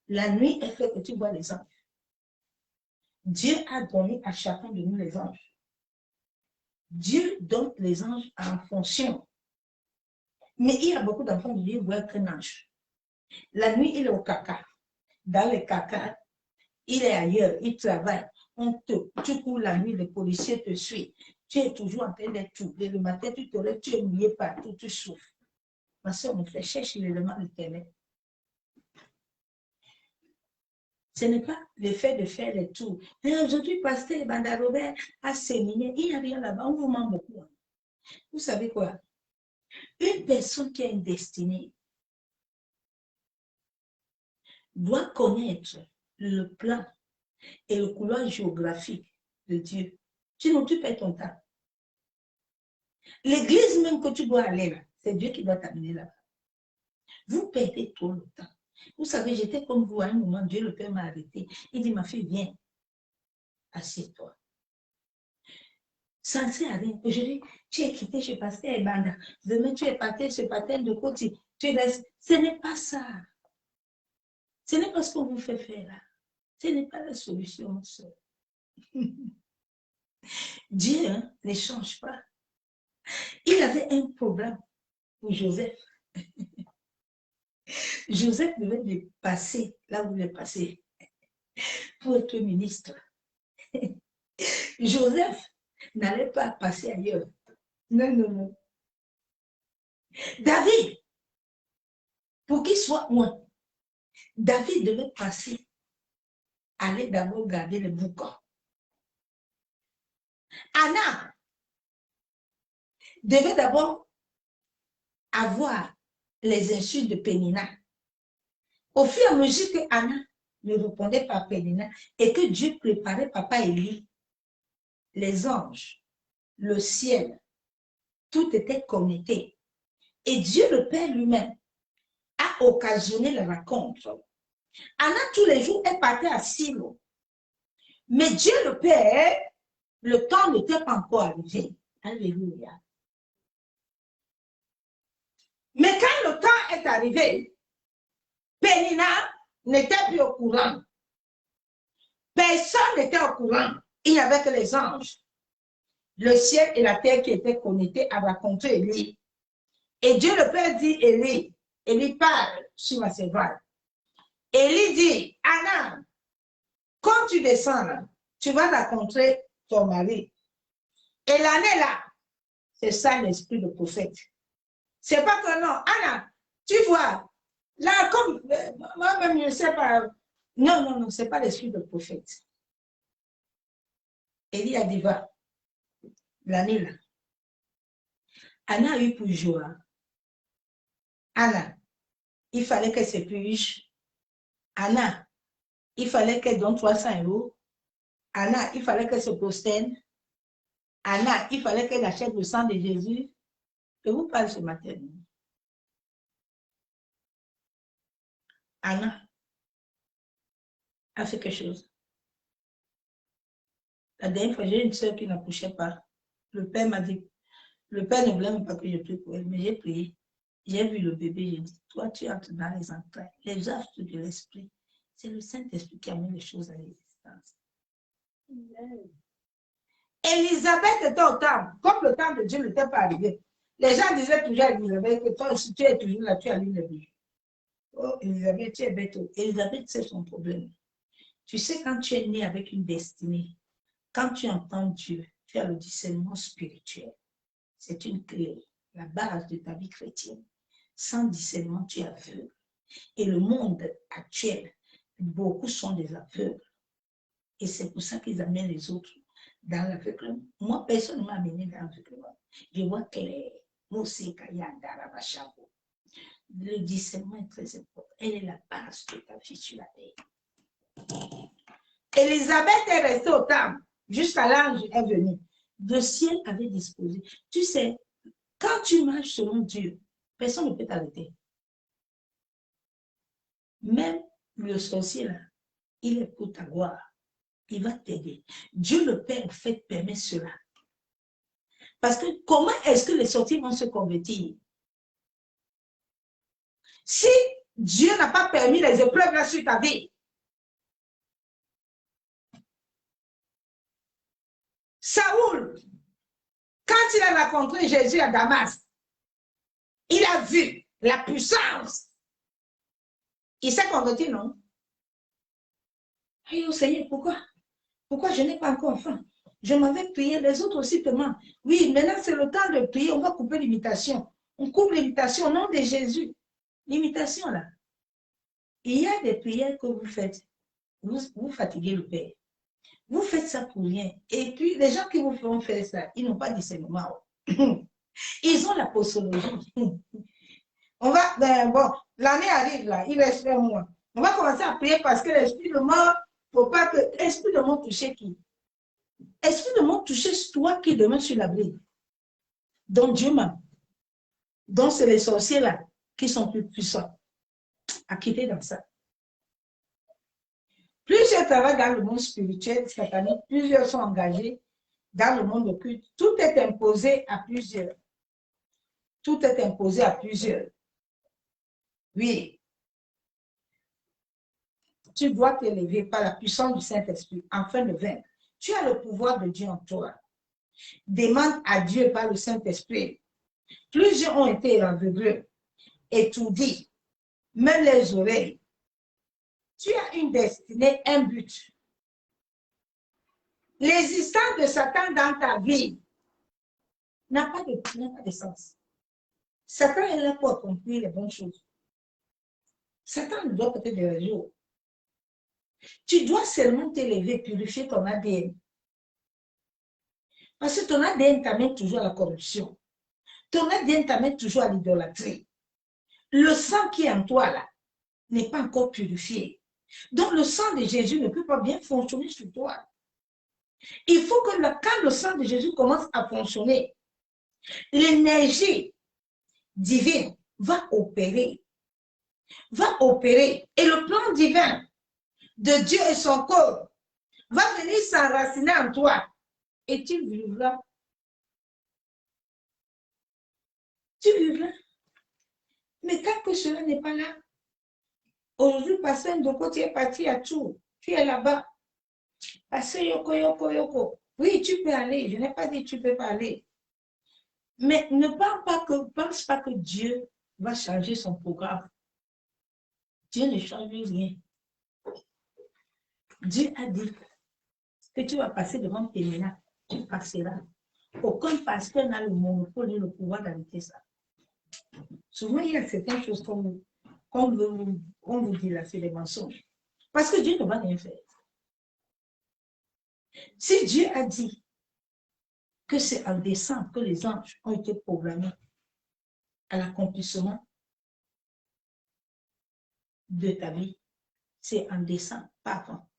La nuit est fait que tu vois les anges. Dieu a donné à chacun de nous les anges. Dieu donne les anges en fonction. Mais il y a beaucoup d'enfants qui disent voir qu'un ange. La nuit, il est au caca. Dans le caca, il est ailleurs, il travaille. Tu cours la nuit, le policier te suit. Tu es toujours en train d'être troublé. Le matin, tu te lèves, tu es mouillé partout, tu souffres. Ma soeur, mon frère, cherche l'élément éternel. Ce n'est pas le fait de faire les tours. Aujourd'hui, pasteur Banda Robert a séminé. Il n'y a rien là-bas. On vous ment beaucoup. Vous savez quoi? Une personne qui a une destinée doit connaître le plan et le couloir géographique de Dieu. Sinon, tu perds ton temps. L'église même que tu dois aller là, c'est Dieu qui doit t'amener là. Vous perdez trop le temps. Vous savez, j'étais comme vous à un moment, Dieu le Père m'a arrêté. Il dit, ma fille, viens, assieds-toi. Ça ne sert à rien. Aujourd'hui, tu es quitté chez Pasteur Banda. Demain, tu es parti chez Pasteur de côté. Tu restes. Ce n'est pas ça. Ce n'est pas ce qu'on vous fait faire là. Ce n'est pas la solution, mon soeur. Dieu ne change pas. Il avait un problème pour Joseph. Joseph devait passer là où il est passé pour être ministre. Joseph n'allait pas passer ailleurs. Non, non, non. David, pour qu'il soit loin, David devait passer, aller d'abord garder le boucan. Anna devait d'abord avoir les insultes de Pénina. Au fur et à mesure que Anna ne répondait pas à Pénina et que Dieu préparait papa Élie, les anges, le ciel, tout était connecté. Et Dieu le Père lui-même a occasionné la rencontre. Anna, tous les jours, est partie à Silo. Mais Dieu le Père, le temps n'était pas encore arrivé. Alléluia. Mais quand le temps est arrivé, Pénina n'était plus au courant. Personne n'était au courant. Il n'y avait que les anges. Le ciel et la terre qui étaient connectés à rencontrer Élie. Et Dieu le Père dit, Élie parle sur ma servante. Élie dit, Anna, quand tu descends là, tu vas rencontrer ton mari.
Et l'année là, c'est ça l'esprit de prophète. C'est pas que non, Anna, tu vois, là, comme moi-même, je ne sais pas. Non, non, non, c'est pas l'esprit de prophète. Élie a dit, va, l'année là. Anna a eu pour joie. Anna, il fallait qu'elle s'épluche. Anna, il fallait qu'elle donne 300 €. Anna, il fallait qu'elle se prosterne. Anna, il fallait qu'elle achète le sang de Jésus. Je vous parle ce matin. Anna a fait quelque chose. La dernière fois, j'ai une soeur qui n'accouchait pas. Le père m'a dit, le père ne voulait même pas que je prie pour elle, mais j'ai prié. J'ai vu le bébé, j'ai dit, toi, tu entres dans les entrailles, les actes de l'esprit. C'est le Saint-Esprit qui amène les choses à l'existence. Élisabeth était au temple, comme le temps de Dieu n'était pas arrivé. Les gens disaient toujours à Élisabeth que toi, si tu es toujours là, tu as lu le livre. Oh, Élisabeth, tu es bête. Élisabeth, c'est son problème. Tu sais, quand tu es né avec une destinée, quand tu entends Dieu, tu as le discernement spirituel. C'est une clé, la base de ta vie chrétienne. Sans discernement, tu es aveugle. Et le monde actuel, beaucoup sont des aveugles. Et c'est pour ça qu'ils amènent les autres dans l'aveuglement. Moi, personne ne m'a amené dans l'aveuglement. Je vois clair. Le discernement est très important. Elle est la base de ta vie sur la terre. Élisabeth est restée au temple jusqu'à l'ange est venu. Le ciel avait disposé. Tu sais, quand tu marches selon Dieu, personne ne peut t'arrêter. Même le sorcier là, il est pour ta gloire. Il va t'aider. Dieu le Père, en fait, permet cela. Parce que comment est-ce que les sorciers vont se convertir? Si Dieu n'a pas permis les épreuves là sur ta vie, Saoul, quand il a rencontré Jésus à Damas, il a vu la puissance. Il s'est converti, non? Aïe, Seigneur, pourquoi? Pourquoi je n'ai pas encore faim? Je m'avais prié, les autres aussi demandent. Oui, maintenant c'est le temps de prier, on va couper l'imitation. On coupe l'imitation au nom de Jésus. L'imitation là. Il y a des prières que vous faites. Vous fatiguez le Père. Vous faites ça pour rien. Et puis, les gens qui vous font faire ça, ils n'ont pas de discernement. Ils ont la posologie. On va, ben, bon, l'année arrive là, il reste un mois. On va commencer à prier parce que l'esprit de mort, il ne faut pas que l'esprit de mort touche qui? Esprit de mort touche toi qui demeure sur l'abri. Donc Dieu m'a. Donc c'est les sorciers là qui sont plus puissants à quitter dans ça. Plusieurs travaillent dans le monde spirituel cette année, plusieurs sont engagés dans le monde occulte. Tout est imposé à plusieurs. Tout est imposé à plusieurs. Oui. Tu dois t'élever par la puissance du Saint-Esprit afin de vaincre. Tu as le pouvoir de Dieu en toi. Demande à Dieu par le Saint-Esprit. Plusieurs ont été aveuglés, étourdis, même les oreilles. Tu as une destinée, un but. L'existence de Satan dans ta vie n'a pas de sens. Satan est là pour accomplir les bonnes choses. Satan ne doit peut-être des jours. Tu dois seulement t'élever, purifier ton ADN. Parce que ton ADN t'amène toujours à la corruption. Ton ADN t'amène toujours à l'idolâtrie. Le sang qui est en toi, là, n'est pas encore purifié. Donc, le sang de Jésus ne peut pas bien fonctionner sur toi. Il faut que quand le sang de Jésus commence à fonctionner, l'énergie divine va opérer. Et le plan divin de Dieu et son corps va venir s'enraciner en toi. Et tu vivras. Tu vivras. Mais tant que cela n'est pas là, aujourd'hui, Pasteur Ndoko, tu es parti à Tours. Tu es là-bas. Pasteur Yoko. Oui, tu peux aller. Je n'ai pas dit que tu ne peux pas aller. Mais ne pense pas que Dieu va changer son programme. Dieu ne change rien. Dieu a dit que tu vas passer devant Pénéna. Tu passeras. Aucun pasteur n'a le monopole et le pouvoir d'arrêter ça. Souvent, il y a certaines choses qu'on vous dit là, c'est des mensonges. Parce que Dieu ne va rien faire. Si Dieu a dit que c'est en décembre que les anges ont été programmés à l'accomplissement de ta vie, c'est en décembre, pas avant.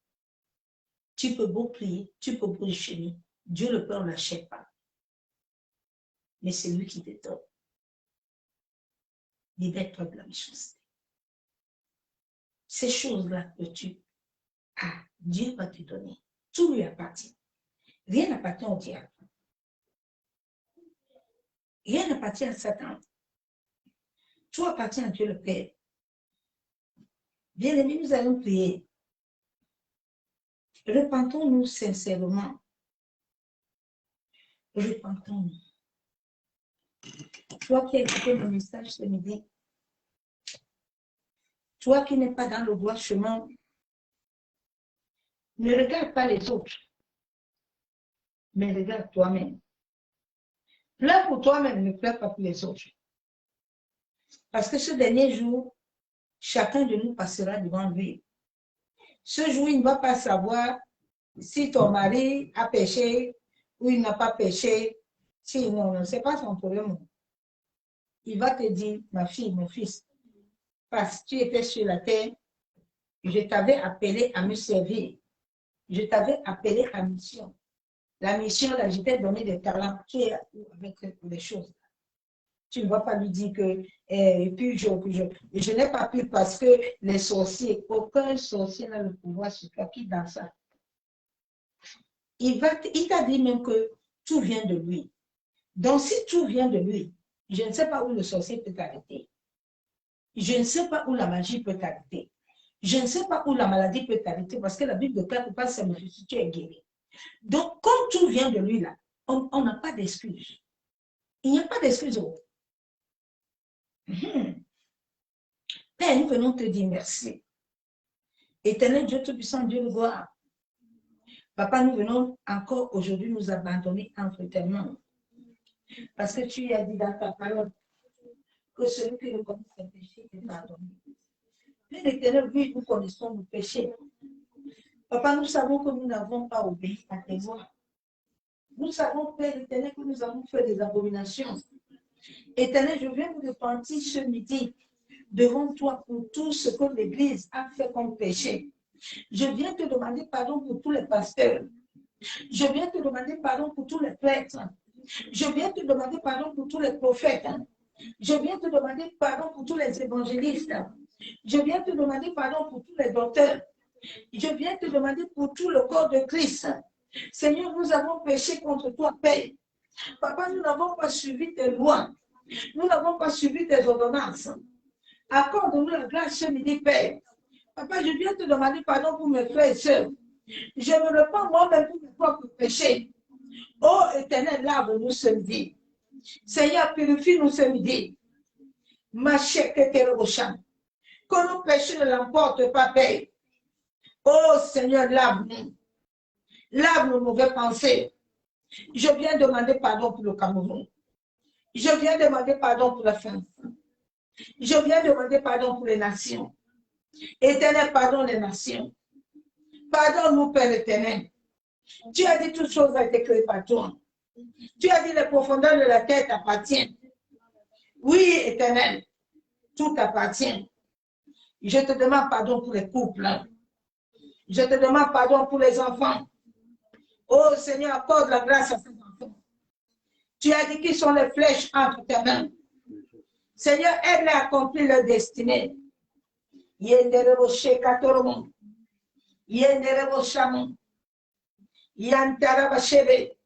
Tu peux beau prier, tu peux beau chérir, Dieu le Père ne l'achète pas. Mais c'est lui qui te donne. Libère-toi de la méchanceté. Ces choses-là que tu as, Dieu va te donner. Tout lui appartient. Rien n'appartient au diable. Rien n'appartient à Satan. Tout appartient à Dieu le Père. Bien aimés, nous allons prier. Repentons-nous sincèrement. Repentons-nous. Toi qui as écouté mon message ce midi, toi qui n'es pas dans le droit chemin, ne regarde pas les autres, mais regarde toi-même. Pleure pour toi-même, ne pleure pas pour les autres. Parce que ce dernier jour, chacun de nous passera devant lui. Ce jour, il ne va pas savoir si ton mari a péché ou il n'a pas péché. Si non, ce n'est pas son problème. Il va te dire, ma fille, mon fils, parce que tu étais sur la terre, je t'avais appelé à me servir. Je t'avais appelé à mission. La mission, là, je t'ai donné des talents. Tu es avec les choses. Tu ne vas pas lui dire que, et puis je n'ai pas pu parce que les sorciers, aucun sorcier n'a le pouvoir sur toi qui dans ça. Il t'a dit même que tout vient de lui. Donc, si tout vient de lui, je ne sais pas où le sorcier peut t'arrêter. Je ne sais pas où la magie peut t'arrêter. Je ne sais pas où la maladie peut t'arrêter parce que la Bible déclare que par sa magie, tu es guéri. Donc, comme tout vient de lui là, on n'a pas d'excuse. Il n'y a pas d'excuse. Père, nous venons te dire merci. Éternel Dieu Tout-Puissant, Dieu de gloire. Papa, nous venons encore aujourd'hui nous abandonner entre tes mains. Parce que tu as dit dans ta parole que celui qui reconnaît ses péchés est pardonné. Père éternel, oui, nous connaissons nos péchés. Papa, nous savons que nous n'avons pas obéi à tes voix. Nous savons, Père éternel, que nous avons fait des abominations. Éternel, je viens vous repentir ce midi devant toi pour tout ce que l'Église a fait comme péché. Je viens te demander pardon pour tous les pasteurs. Je viens te demander pardon pour tous les prêtres. Je viens te demander pardon pour tous les prophètes. Je viens te demander pardon pour tous les évangélistes. Je viens te demander pardon pour tous les docteurs. Je viens te demander pour tout le corps de Christ. Seigneur, nous avons péché contre toi, Père. Papa, nous n'avons pas suivi tes lois. Nous n'avons pas suivi tes ordonnances. Accorde-nous la grâce ce midi, Père. Papa, je viens te demander pardon pour mes frères et sœurs. Je me repens moi-même pour mes propres péchés. Oh, Éternel, lave-nous ce midi. Seigneur, purifie-nous ce midi. Ma chère que nos péchés ne l'emportent pas, Père. Oh, Seigneur, lave-nous. Lave nos mauvaises pensées. Je viens demander pardon pour le Cameroun. Je viens demander pardon pour la France. Je viens demander pardon pour les nations. Éternel, pardonne les nations. Pardonne-nous, Père éternel. Tu as dit toutes choses ont été créées par toi. Tu as dit les profondeurs de la terre t'appartiennent. Oui, éternel, tout t'appartient. Je te demande pardon pour les couples. Je te demande pardon pour les enfants. Oh Seigneur, accorde la grâce à ces enfants. Tu as dit qu'ils sont les flèches entre tes mains. Seigneur, aide-les à accomplir leur destinée. Yenderebo shekatoromo. Yenderebo shamon. Yantaraba shebe.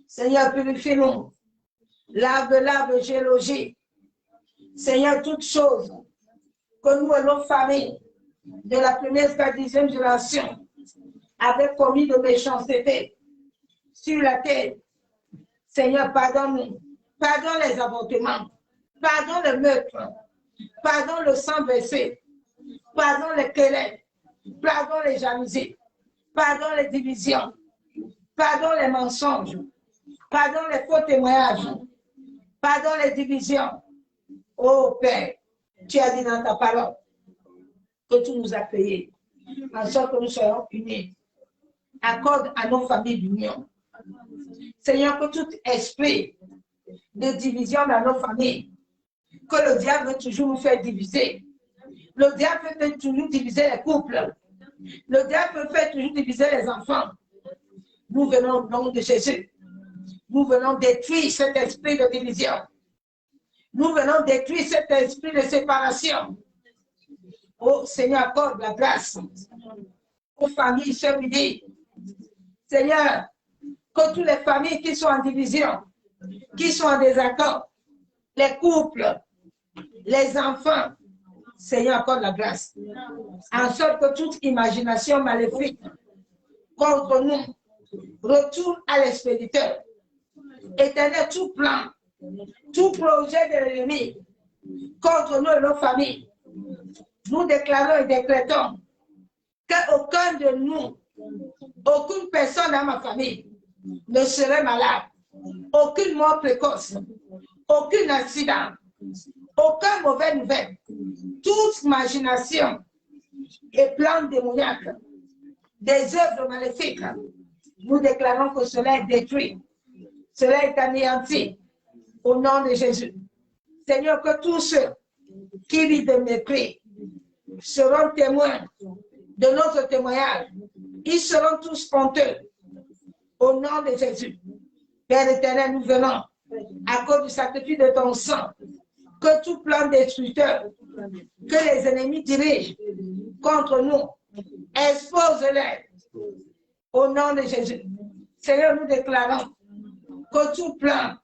Seigneur, purifie-nous. Lave, j'ai logé. Seigneur, toutes choses que nous et nos familles de la première jusqu'à la 10e génération avaient commis de méchanceté sur la terre. Seigneur, pardonne-nous. Pardonne les avortements. Pardonne le meurtre. Pardonne le sang versé. Pardonne les querelles. Pardonne les jalousies. Pardonne les divisions. Pardonne les mensonges. Pardonne les faux témoignages. Pardonne les divisions. Oh Père, tu as dit dans ta parole que tu nous as payés, en sorte que nous soyons unis. Accorde à nos familles l'union. Seigneur, que tout esprit de division dans nos familles, que le diable veut toujours nous faire diviser. Le diable veut toujours diviser les couples. Le diable veut faire toujours diviser les enfants. Nous venons au nom de Jésus. Nous venons détruire cet esprit de division. Nous venons détruire cet esprit de séparation. Oh Seigneur, accorde la grâce aux familles ce midi. Seigneur, que toutes les familles qui sont en division, qui sont en désaccord, les couples, les enfants, Seigneur, accorde la grâce. En sorte que toute imagination maléfique contre nous retourne à l'expéditeur. Éternel, tout plan, tout projet de l'ennemi contre nous et nos familles, nous déclarons et décrétons qu'aucun de nous, aucune personne dans ma famille ne serait malade, aucune mort précoce, aucun accident, aucun mauvais nouvelle, toute imagination et plan démoniaque, des œuvres maléfiques, nous déclarons que cela est détruit, cela est anéanti au nom de Jésus. Seigneur, que tous ceux qui vivent de mépris seront témoins de notre témoignage. Ils seront tous honteux au nom de Jésus. Père éternel, nous venons à cause du sacrifice de ton sang, que tout plan destructeur que les ennemis dirigent contre nous, expose-les au nom de Jésus. Seigneur, nous déclarons que tout plan,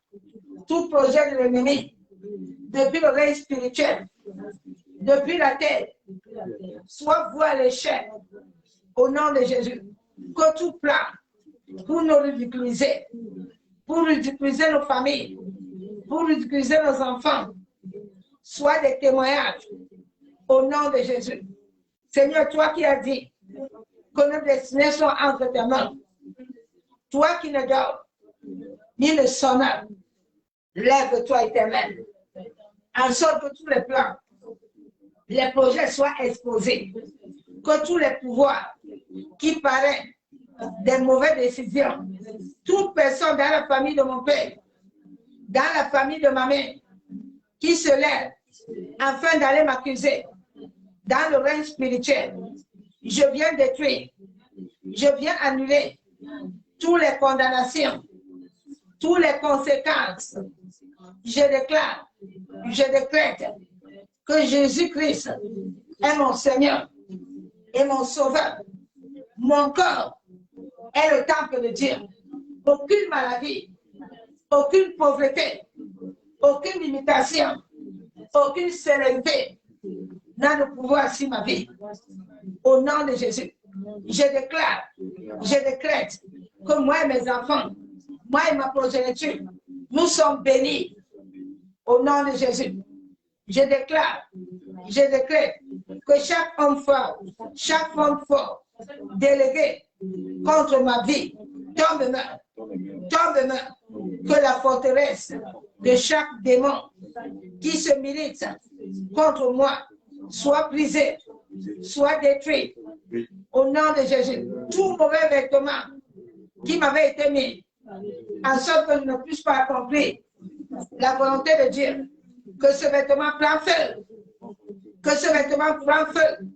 tout projet de l'ennemi, depuis le règne spirituel, depuis la terre, soit voué à l'échec au nom de Jésus. Que tout plan pour nous ridiculiser, pour ridiculiser nos familles, pour ridiculiser nos enfants, soit des témoignages au nom de Jésus. Seigneur, toi qui as dit que nos destinées sont entre tes mains, toi qui ne dors ni ne sommeille, lève-toi éternel, en sorte que tous les plans, les projets soient exposés, que tous les pouvoirs qui paraissent des mauvaises décisions, toute personne dans la famille de mon père, dans la famille de ma mère, qui se lève afin d'aller m'accuser dans le règne spirituel, je viens détruire, je viens annuler toutes les condamnations, toutes les conséquences. Je déclare, je décrète que Jésus-Christ est mon Seigneur et mon Sauveur. Mon corps est le temple de Dieu. Aucune maladie, aucune pauvreté, aucune limitation, aucune sérénité n'a le pouvoir sur ma vie. Au nom de Jésus, je déclare, je décrète que moi et mes enfants, moi et ma progéniture, nous sommes bénis. Au nom de Jésus, je déclare, je décrète que chaque homme fort, chaque femme fort, délégué contre ma vie, tombe main, que la forteresse de chaque démon qui se milite contre moi soit brisée, soit détruite. Au nom de Jésus, tout mauvais vêtement qui m'avait été mis, en sorte que je ne puisse pas accomplir la volonté de Dieu, que ce vêtement prend feu, que ce vêtement prend feu.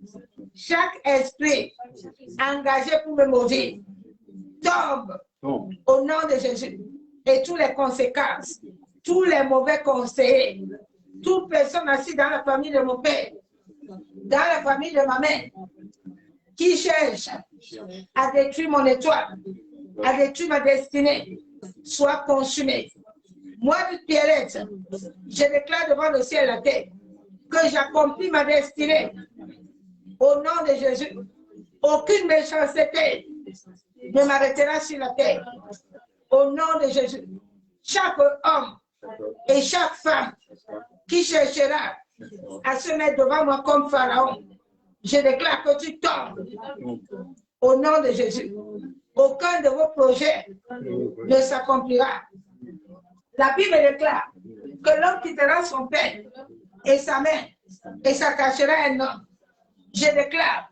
Chaque esprit engagé pour me maudire tombe au nom de Jésus. Et toutes les conséquences, tous les mauvais conseillers, toute personne assise dans la famille de mon père, dans la famille de ma mère, qui cherche à détruire mon étoile, à détruire ma destinée, soit consumée. Moi, Pierrette, je déclare devant le ciel et la terre que j'accomplis ma destinée. Au nom de Jésus, aucune méchanceté ne m'arrêtera sur la terre. Au nom de Jésus, chaque homme et chaque femme qui cherchera à se mettre devant moi comme Pharaon, je déclare que tu tombes. Au nom de Jésus. Aucun de vos projets ne s'accomplira. La Bible déclare que l'homme quittera son père et sa mère et s'attachera à un homme. Je déclare,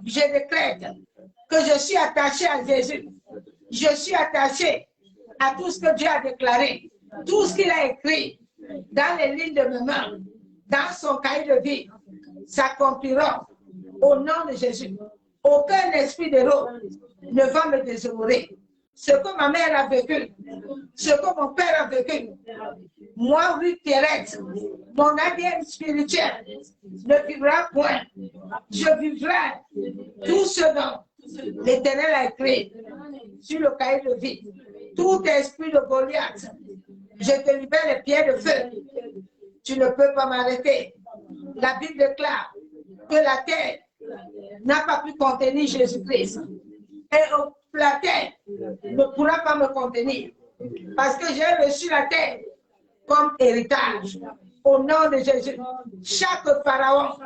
je décrète que je suis attaché à Jésus. Je suis attaché à tout ce que Dieu a déclaré, tout ce qu'il a écrit dans les lignes de mes mains, dans son cahier de vie, s'accomplira au nom de Jésus. Aucun esprit de l'eau ne va me déshonorer. Ce que ma mère a vécu, ce que mon père a vécu, moi, Ruth Thérèse, mon ADN spirituel ne vivra point. Je vivrai tout ce dont l'Éternel a écrit sur le cahier de vie. Tout esprit de Goliath, je te libère les pieds de feu. Tu ne peux pas m'arrêter. La Bible déclare que la terre n'a pas pu contenir Jésus-Christ. Et la terre ne pourra pas me contenir. Parce que j'ai reçu la terre comme héritage. Au nom de Jésus, chaque pharaon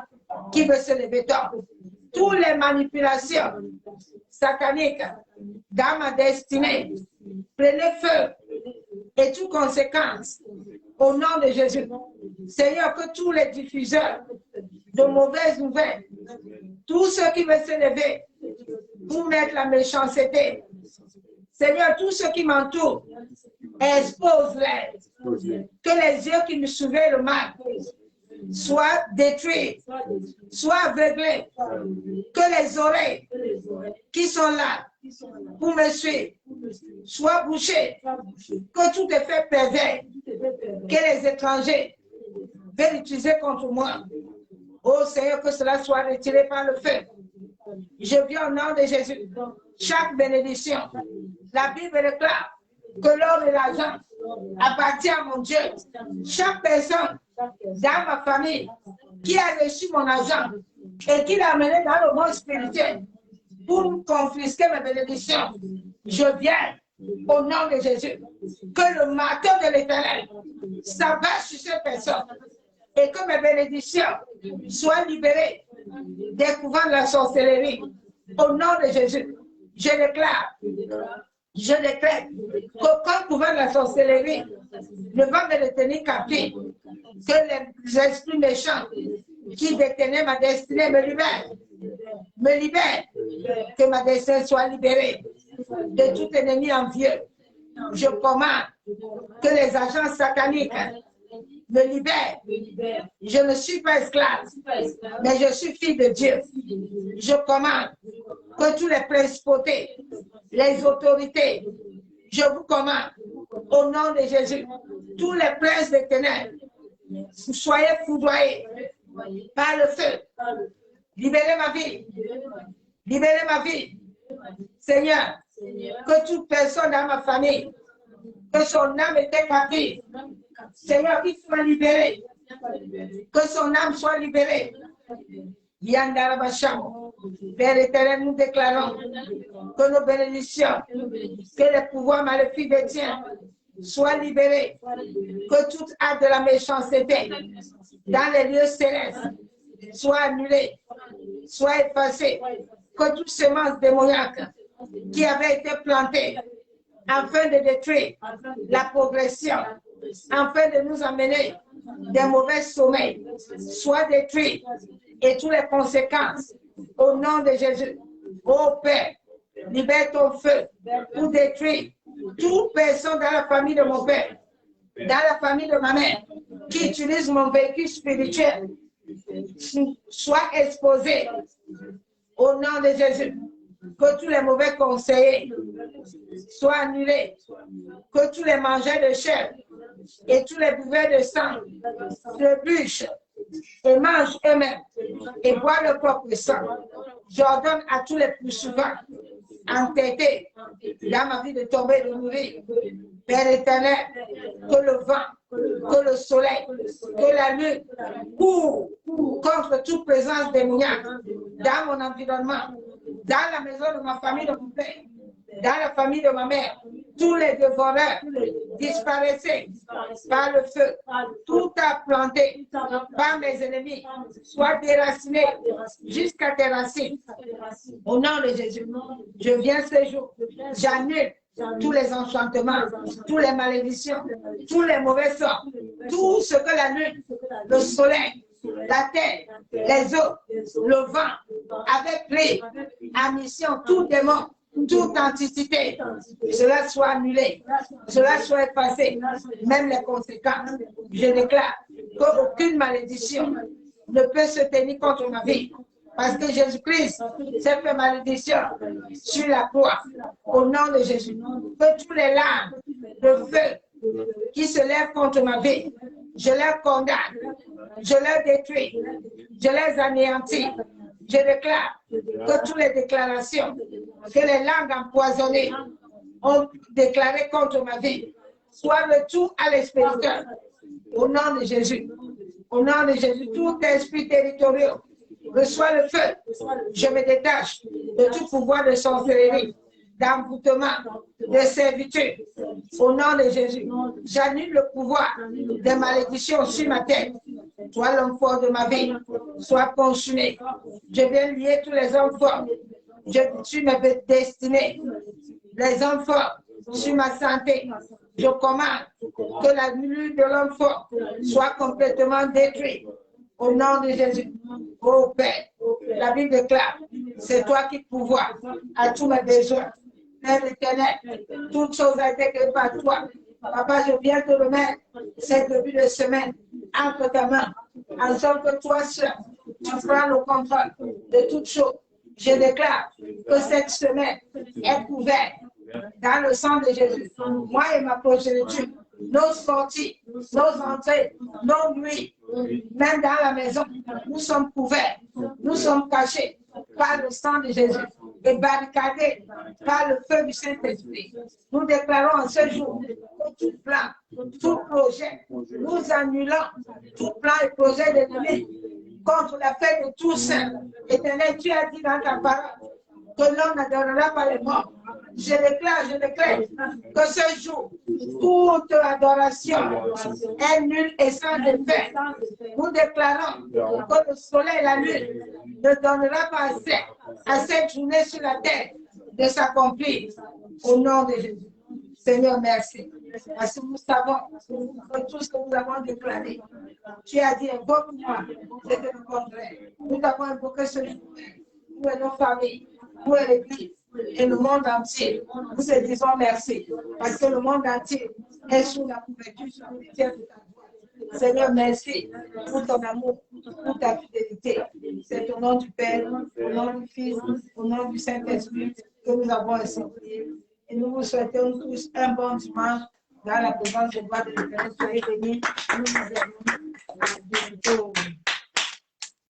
qui veut se lever tôt, toutes les manipulations sataniques dans ma destinée, prenez feu et toutes conséquences au nom de Jésus. Seigneur, que tous les diffuseurs de mauvaises nouvelles, tous ceux qui veulent se lever pour mettre la méchanceté, Seigneur, tous ceux qui m'entourent, expose-les. Que les yeux qui me surveillent le mal soient détruits, soient aveuglés. Que les oreilles qui sont là pour me suivre soient bouchées. Que tout effet pervers que les étrangers veulent utiliser contre moi, oh Seigneur, que cela soit retiré par le feu. Je viens au nom de Jésus. Chaque bénédiction, la Bible déclare que l'or et l'argent appartient à mon Dieu. Chaque personne dans ma famille qui a reçu mon argent et qui l'a amené dans le monde spirituel pour confisquer mes bénédictions, je viens au nom de Jésus. Que le marteau de l'Éternel s'abat sur ces personnes et que mes bénédictions soient libérées des couvents de la sorcellerie. Au nom de Jésus, je déclare, je décrète qu'aucun couvent de la sorcellerie ne va me retenir captif. Que les esprits méchants qui détenaient ma destinée me libèrent. Me libèrent. Que ma destinée soit libérée de tout ennemi envieux. Je commande que les agents sataniques me libèrent. Je ne suis pas esclave, mais je suis fille de Dieu. Je commande que tous les principautés, les autorités, je vous commande, au nom de Jésus, tous les princes des ténèbres, soyez foudroyés par le feu. Libérez ma vie. Libérez ma vie. Seigneur, que toute personne dans ma famille, que son âme était captive, Seigneur, qu'il soit libéré. Que son âme soit libérée. Père éternel, nous déclarons que nos bénédictions, que les pouvoirs maléfiques détiennent, soient libérés. Que tout acte de la méchanceté dans les lieux célestes soit annulé, soit effacé. Que toute semence démoniaque qui avait été plantée afin de détruire la progression, afin de nous amener des mauvais sommeils, soit détruits et toutes les conséquences au nom de Jésus. Ô Père, libère ton feu pour détruire toute personne dans la famille de mon père, dans la famille de ma mère, qui utilise mon véhicule spirituel, soit exposé au nom de Jésus. Que tous les mauvais conseillers soient annulés, que tous les mangeurs de chair et tous les buveurs de sang se bûchent et mangent eux-mêmes et boivent leur propre sang. J'ordonne à tous les poursuivants entêtés dans ma vie de tomber et de mourir. Père éternel, que le vent, que le soleil, que la lune courent contre toute présence démoniaque dans mon environnement, dans la maison de ma famille de mon père, dans la famille de ma mère, tous les dévoreurs disparaissez par le feu. Tout a planté par mes ennemis, soit déraciné jusqu'à tes racines. Au nom de Jésus, je viens ce jour, j'annule tous les enchantements, tous les malédictions, tous les mauvais sorts, tout ce que la lune, le soleil, la terre, les eaux, le vent avaient pris à mission, tout démon, toute anticité, cela soit annulé, cela soit effacé, même les conséquences. Je déclare qu'aucune malédiction ne peut se tenir contre ma vie. Parce que Jésus-Christ s'est fait malédiction sur la croix. Au nom de Jésus, que tous les larmes de feu qui se lèvent contre ma vie, je les condamne, je les détruis, je les anéantis. Je déclare que toutes les déclarations que les langues empoisonnées ont déclarées contre ma vie soient retour à l'expéditeur. Au nom de Jésus, au nom de Jésus, tout esprit territorial reçoit le feu. Je me détache de tout pouvoir de sorcellerie, d'envoûtement, de servitude. Au nom de Jésus, j'annule le pouvoir des malédictions sur ma tête. Toi, l'homme fort de ma vie, sois consumé. Je viens lier tous les hommes forts. Je suis ma destinée. Les hommes forts sur ma santé. Je commande que la lutte de l'homme fort soit complètement détruite. Au nom de Jésus, ô Père, la Bible déclare, c'est toi qui pourvois à tous mes besoins. Père éternel, toute chose a été créée par toi. Papa, je viens te remettre cette début de semaine entre ta main, en sorte que toi seul, tu prends le contrôle de toutes choses. Je déclare que cette semaine est couverte dans le sang de Jésus. Moi et ma progéniture, nos sorties, nos entrées, nos nuits, même dans la maison, nous sommes couverts, nous sommes cachés par le sang de Jésus et barricadés par le feu du Saint-Esprit. Nous déclarons en ce jour que tout plan, tout projet, nous annulons tout plan et projet de l'ennemi contre la fête de tous saints. Éternel, tu as dit dans ta parole que l'homme n'adorera pas les morts. Je déclare que ce jour, toute adoration est nulle et sans effet. Nous déclarons que le soleil et la lune ne donnera pas assez à cette journée sur la terre de s'accomplir. Au nom de Jésus. Seigneur, merci. Parce que nous savons que tout ce que nous avons déclaré, tu as dit invoque-moi, c'est le contraire. Nous avons invoqué ce jour, nous et nos familles, nous et l'Église, et le monde entier. Nous te disons merci, parce que le monde entier est sous la couverture sur le ciel de ta voix. Seigneur, merci pour ton amour, pour ta fidélité. C'est au nom du Père, au nom du Fils, au nom du Saint-Esprit que nous avons ainsi prié. Et nous vous souhaitons tous un bon dimanche dans la présence de Dieu de l'Éternel. Soyez bénis. Nous nous aimons.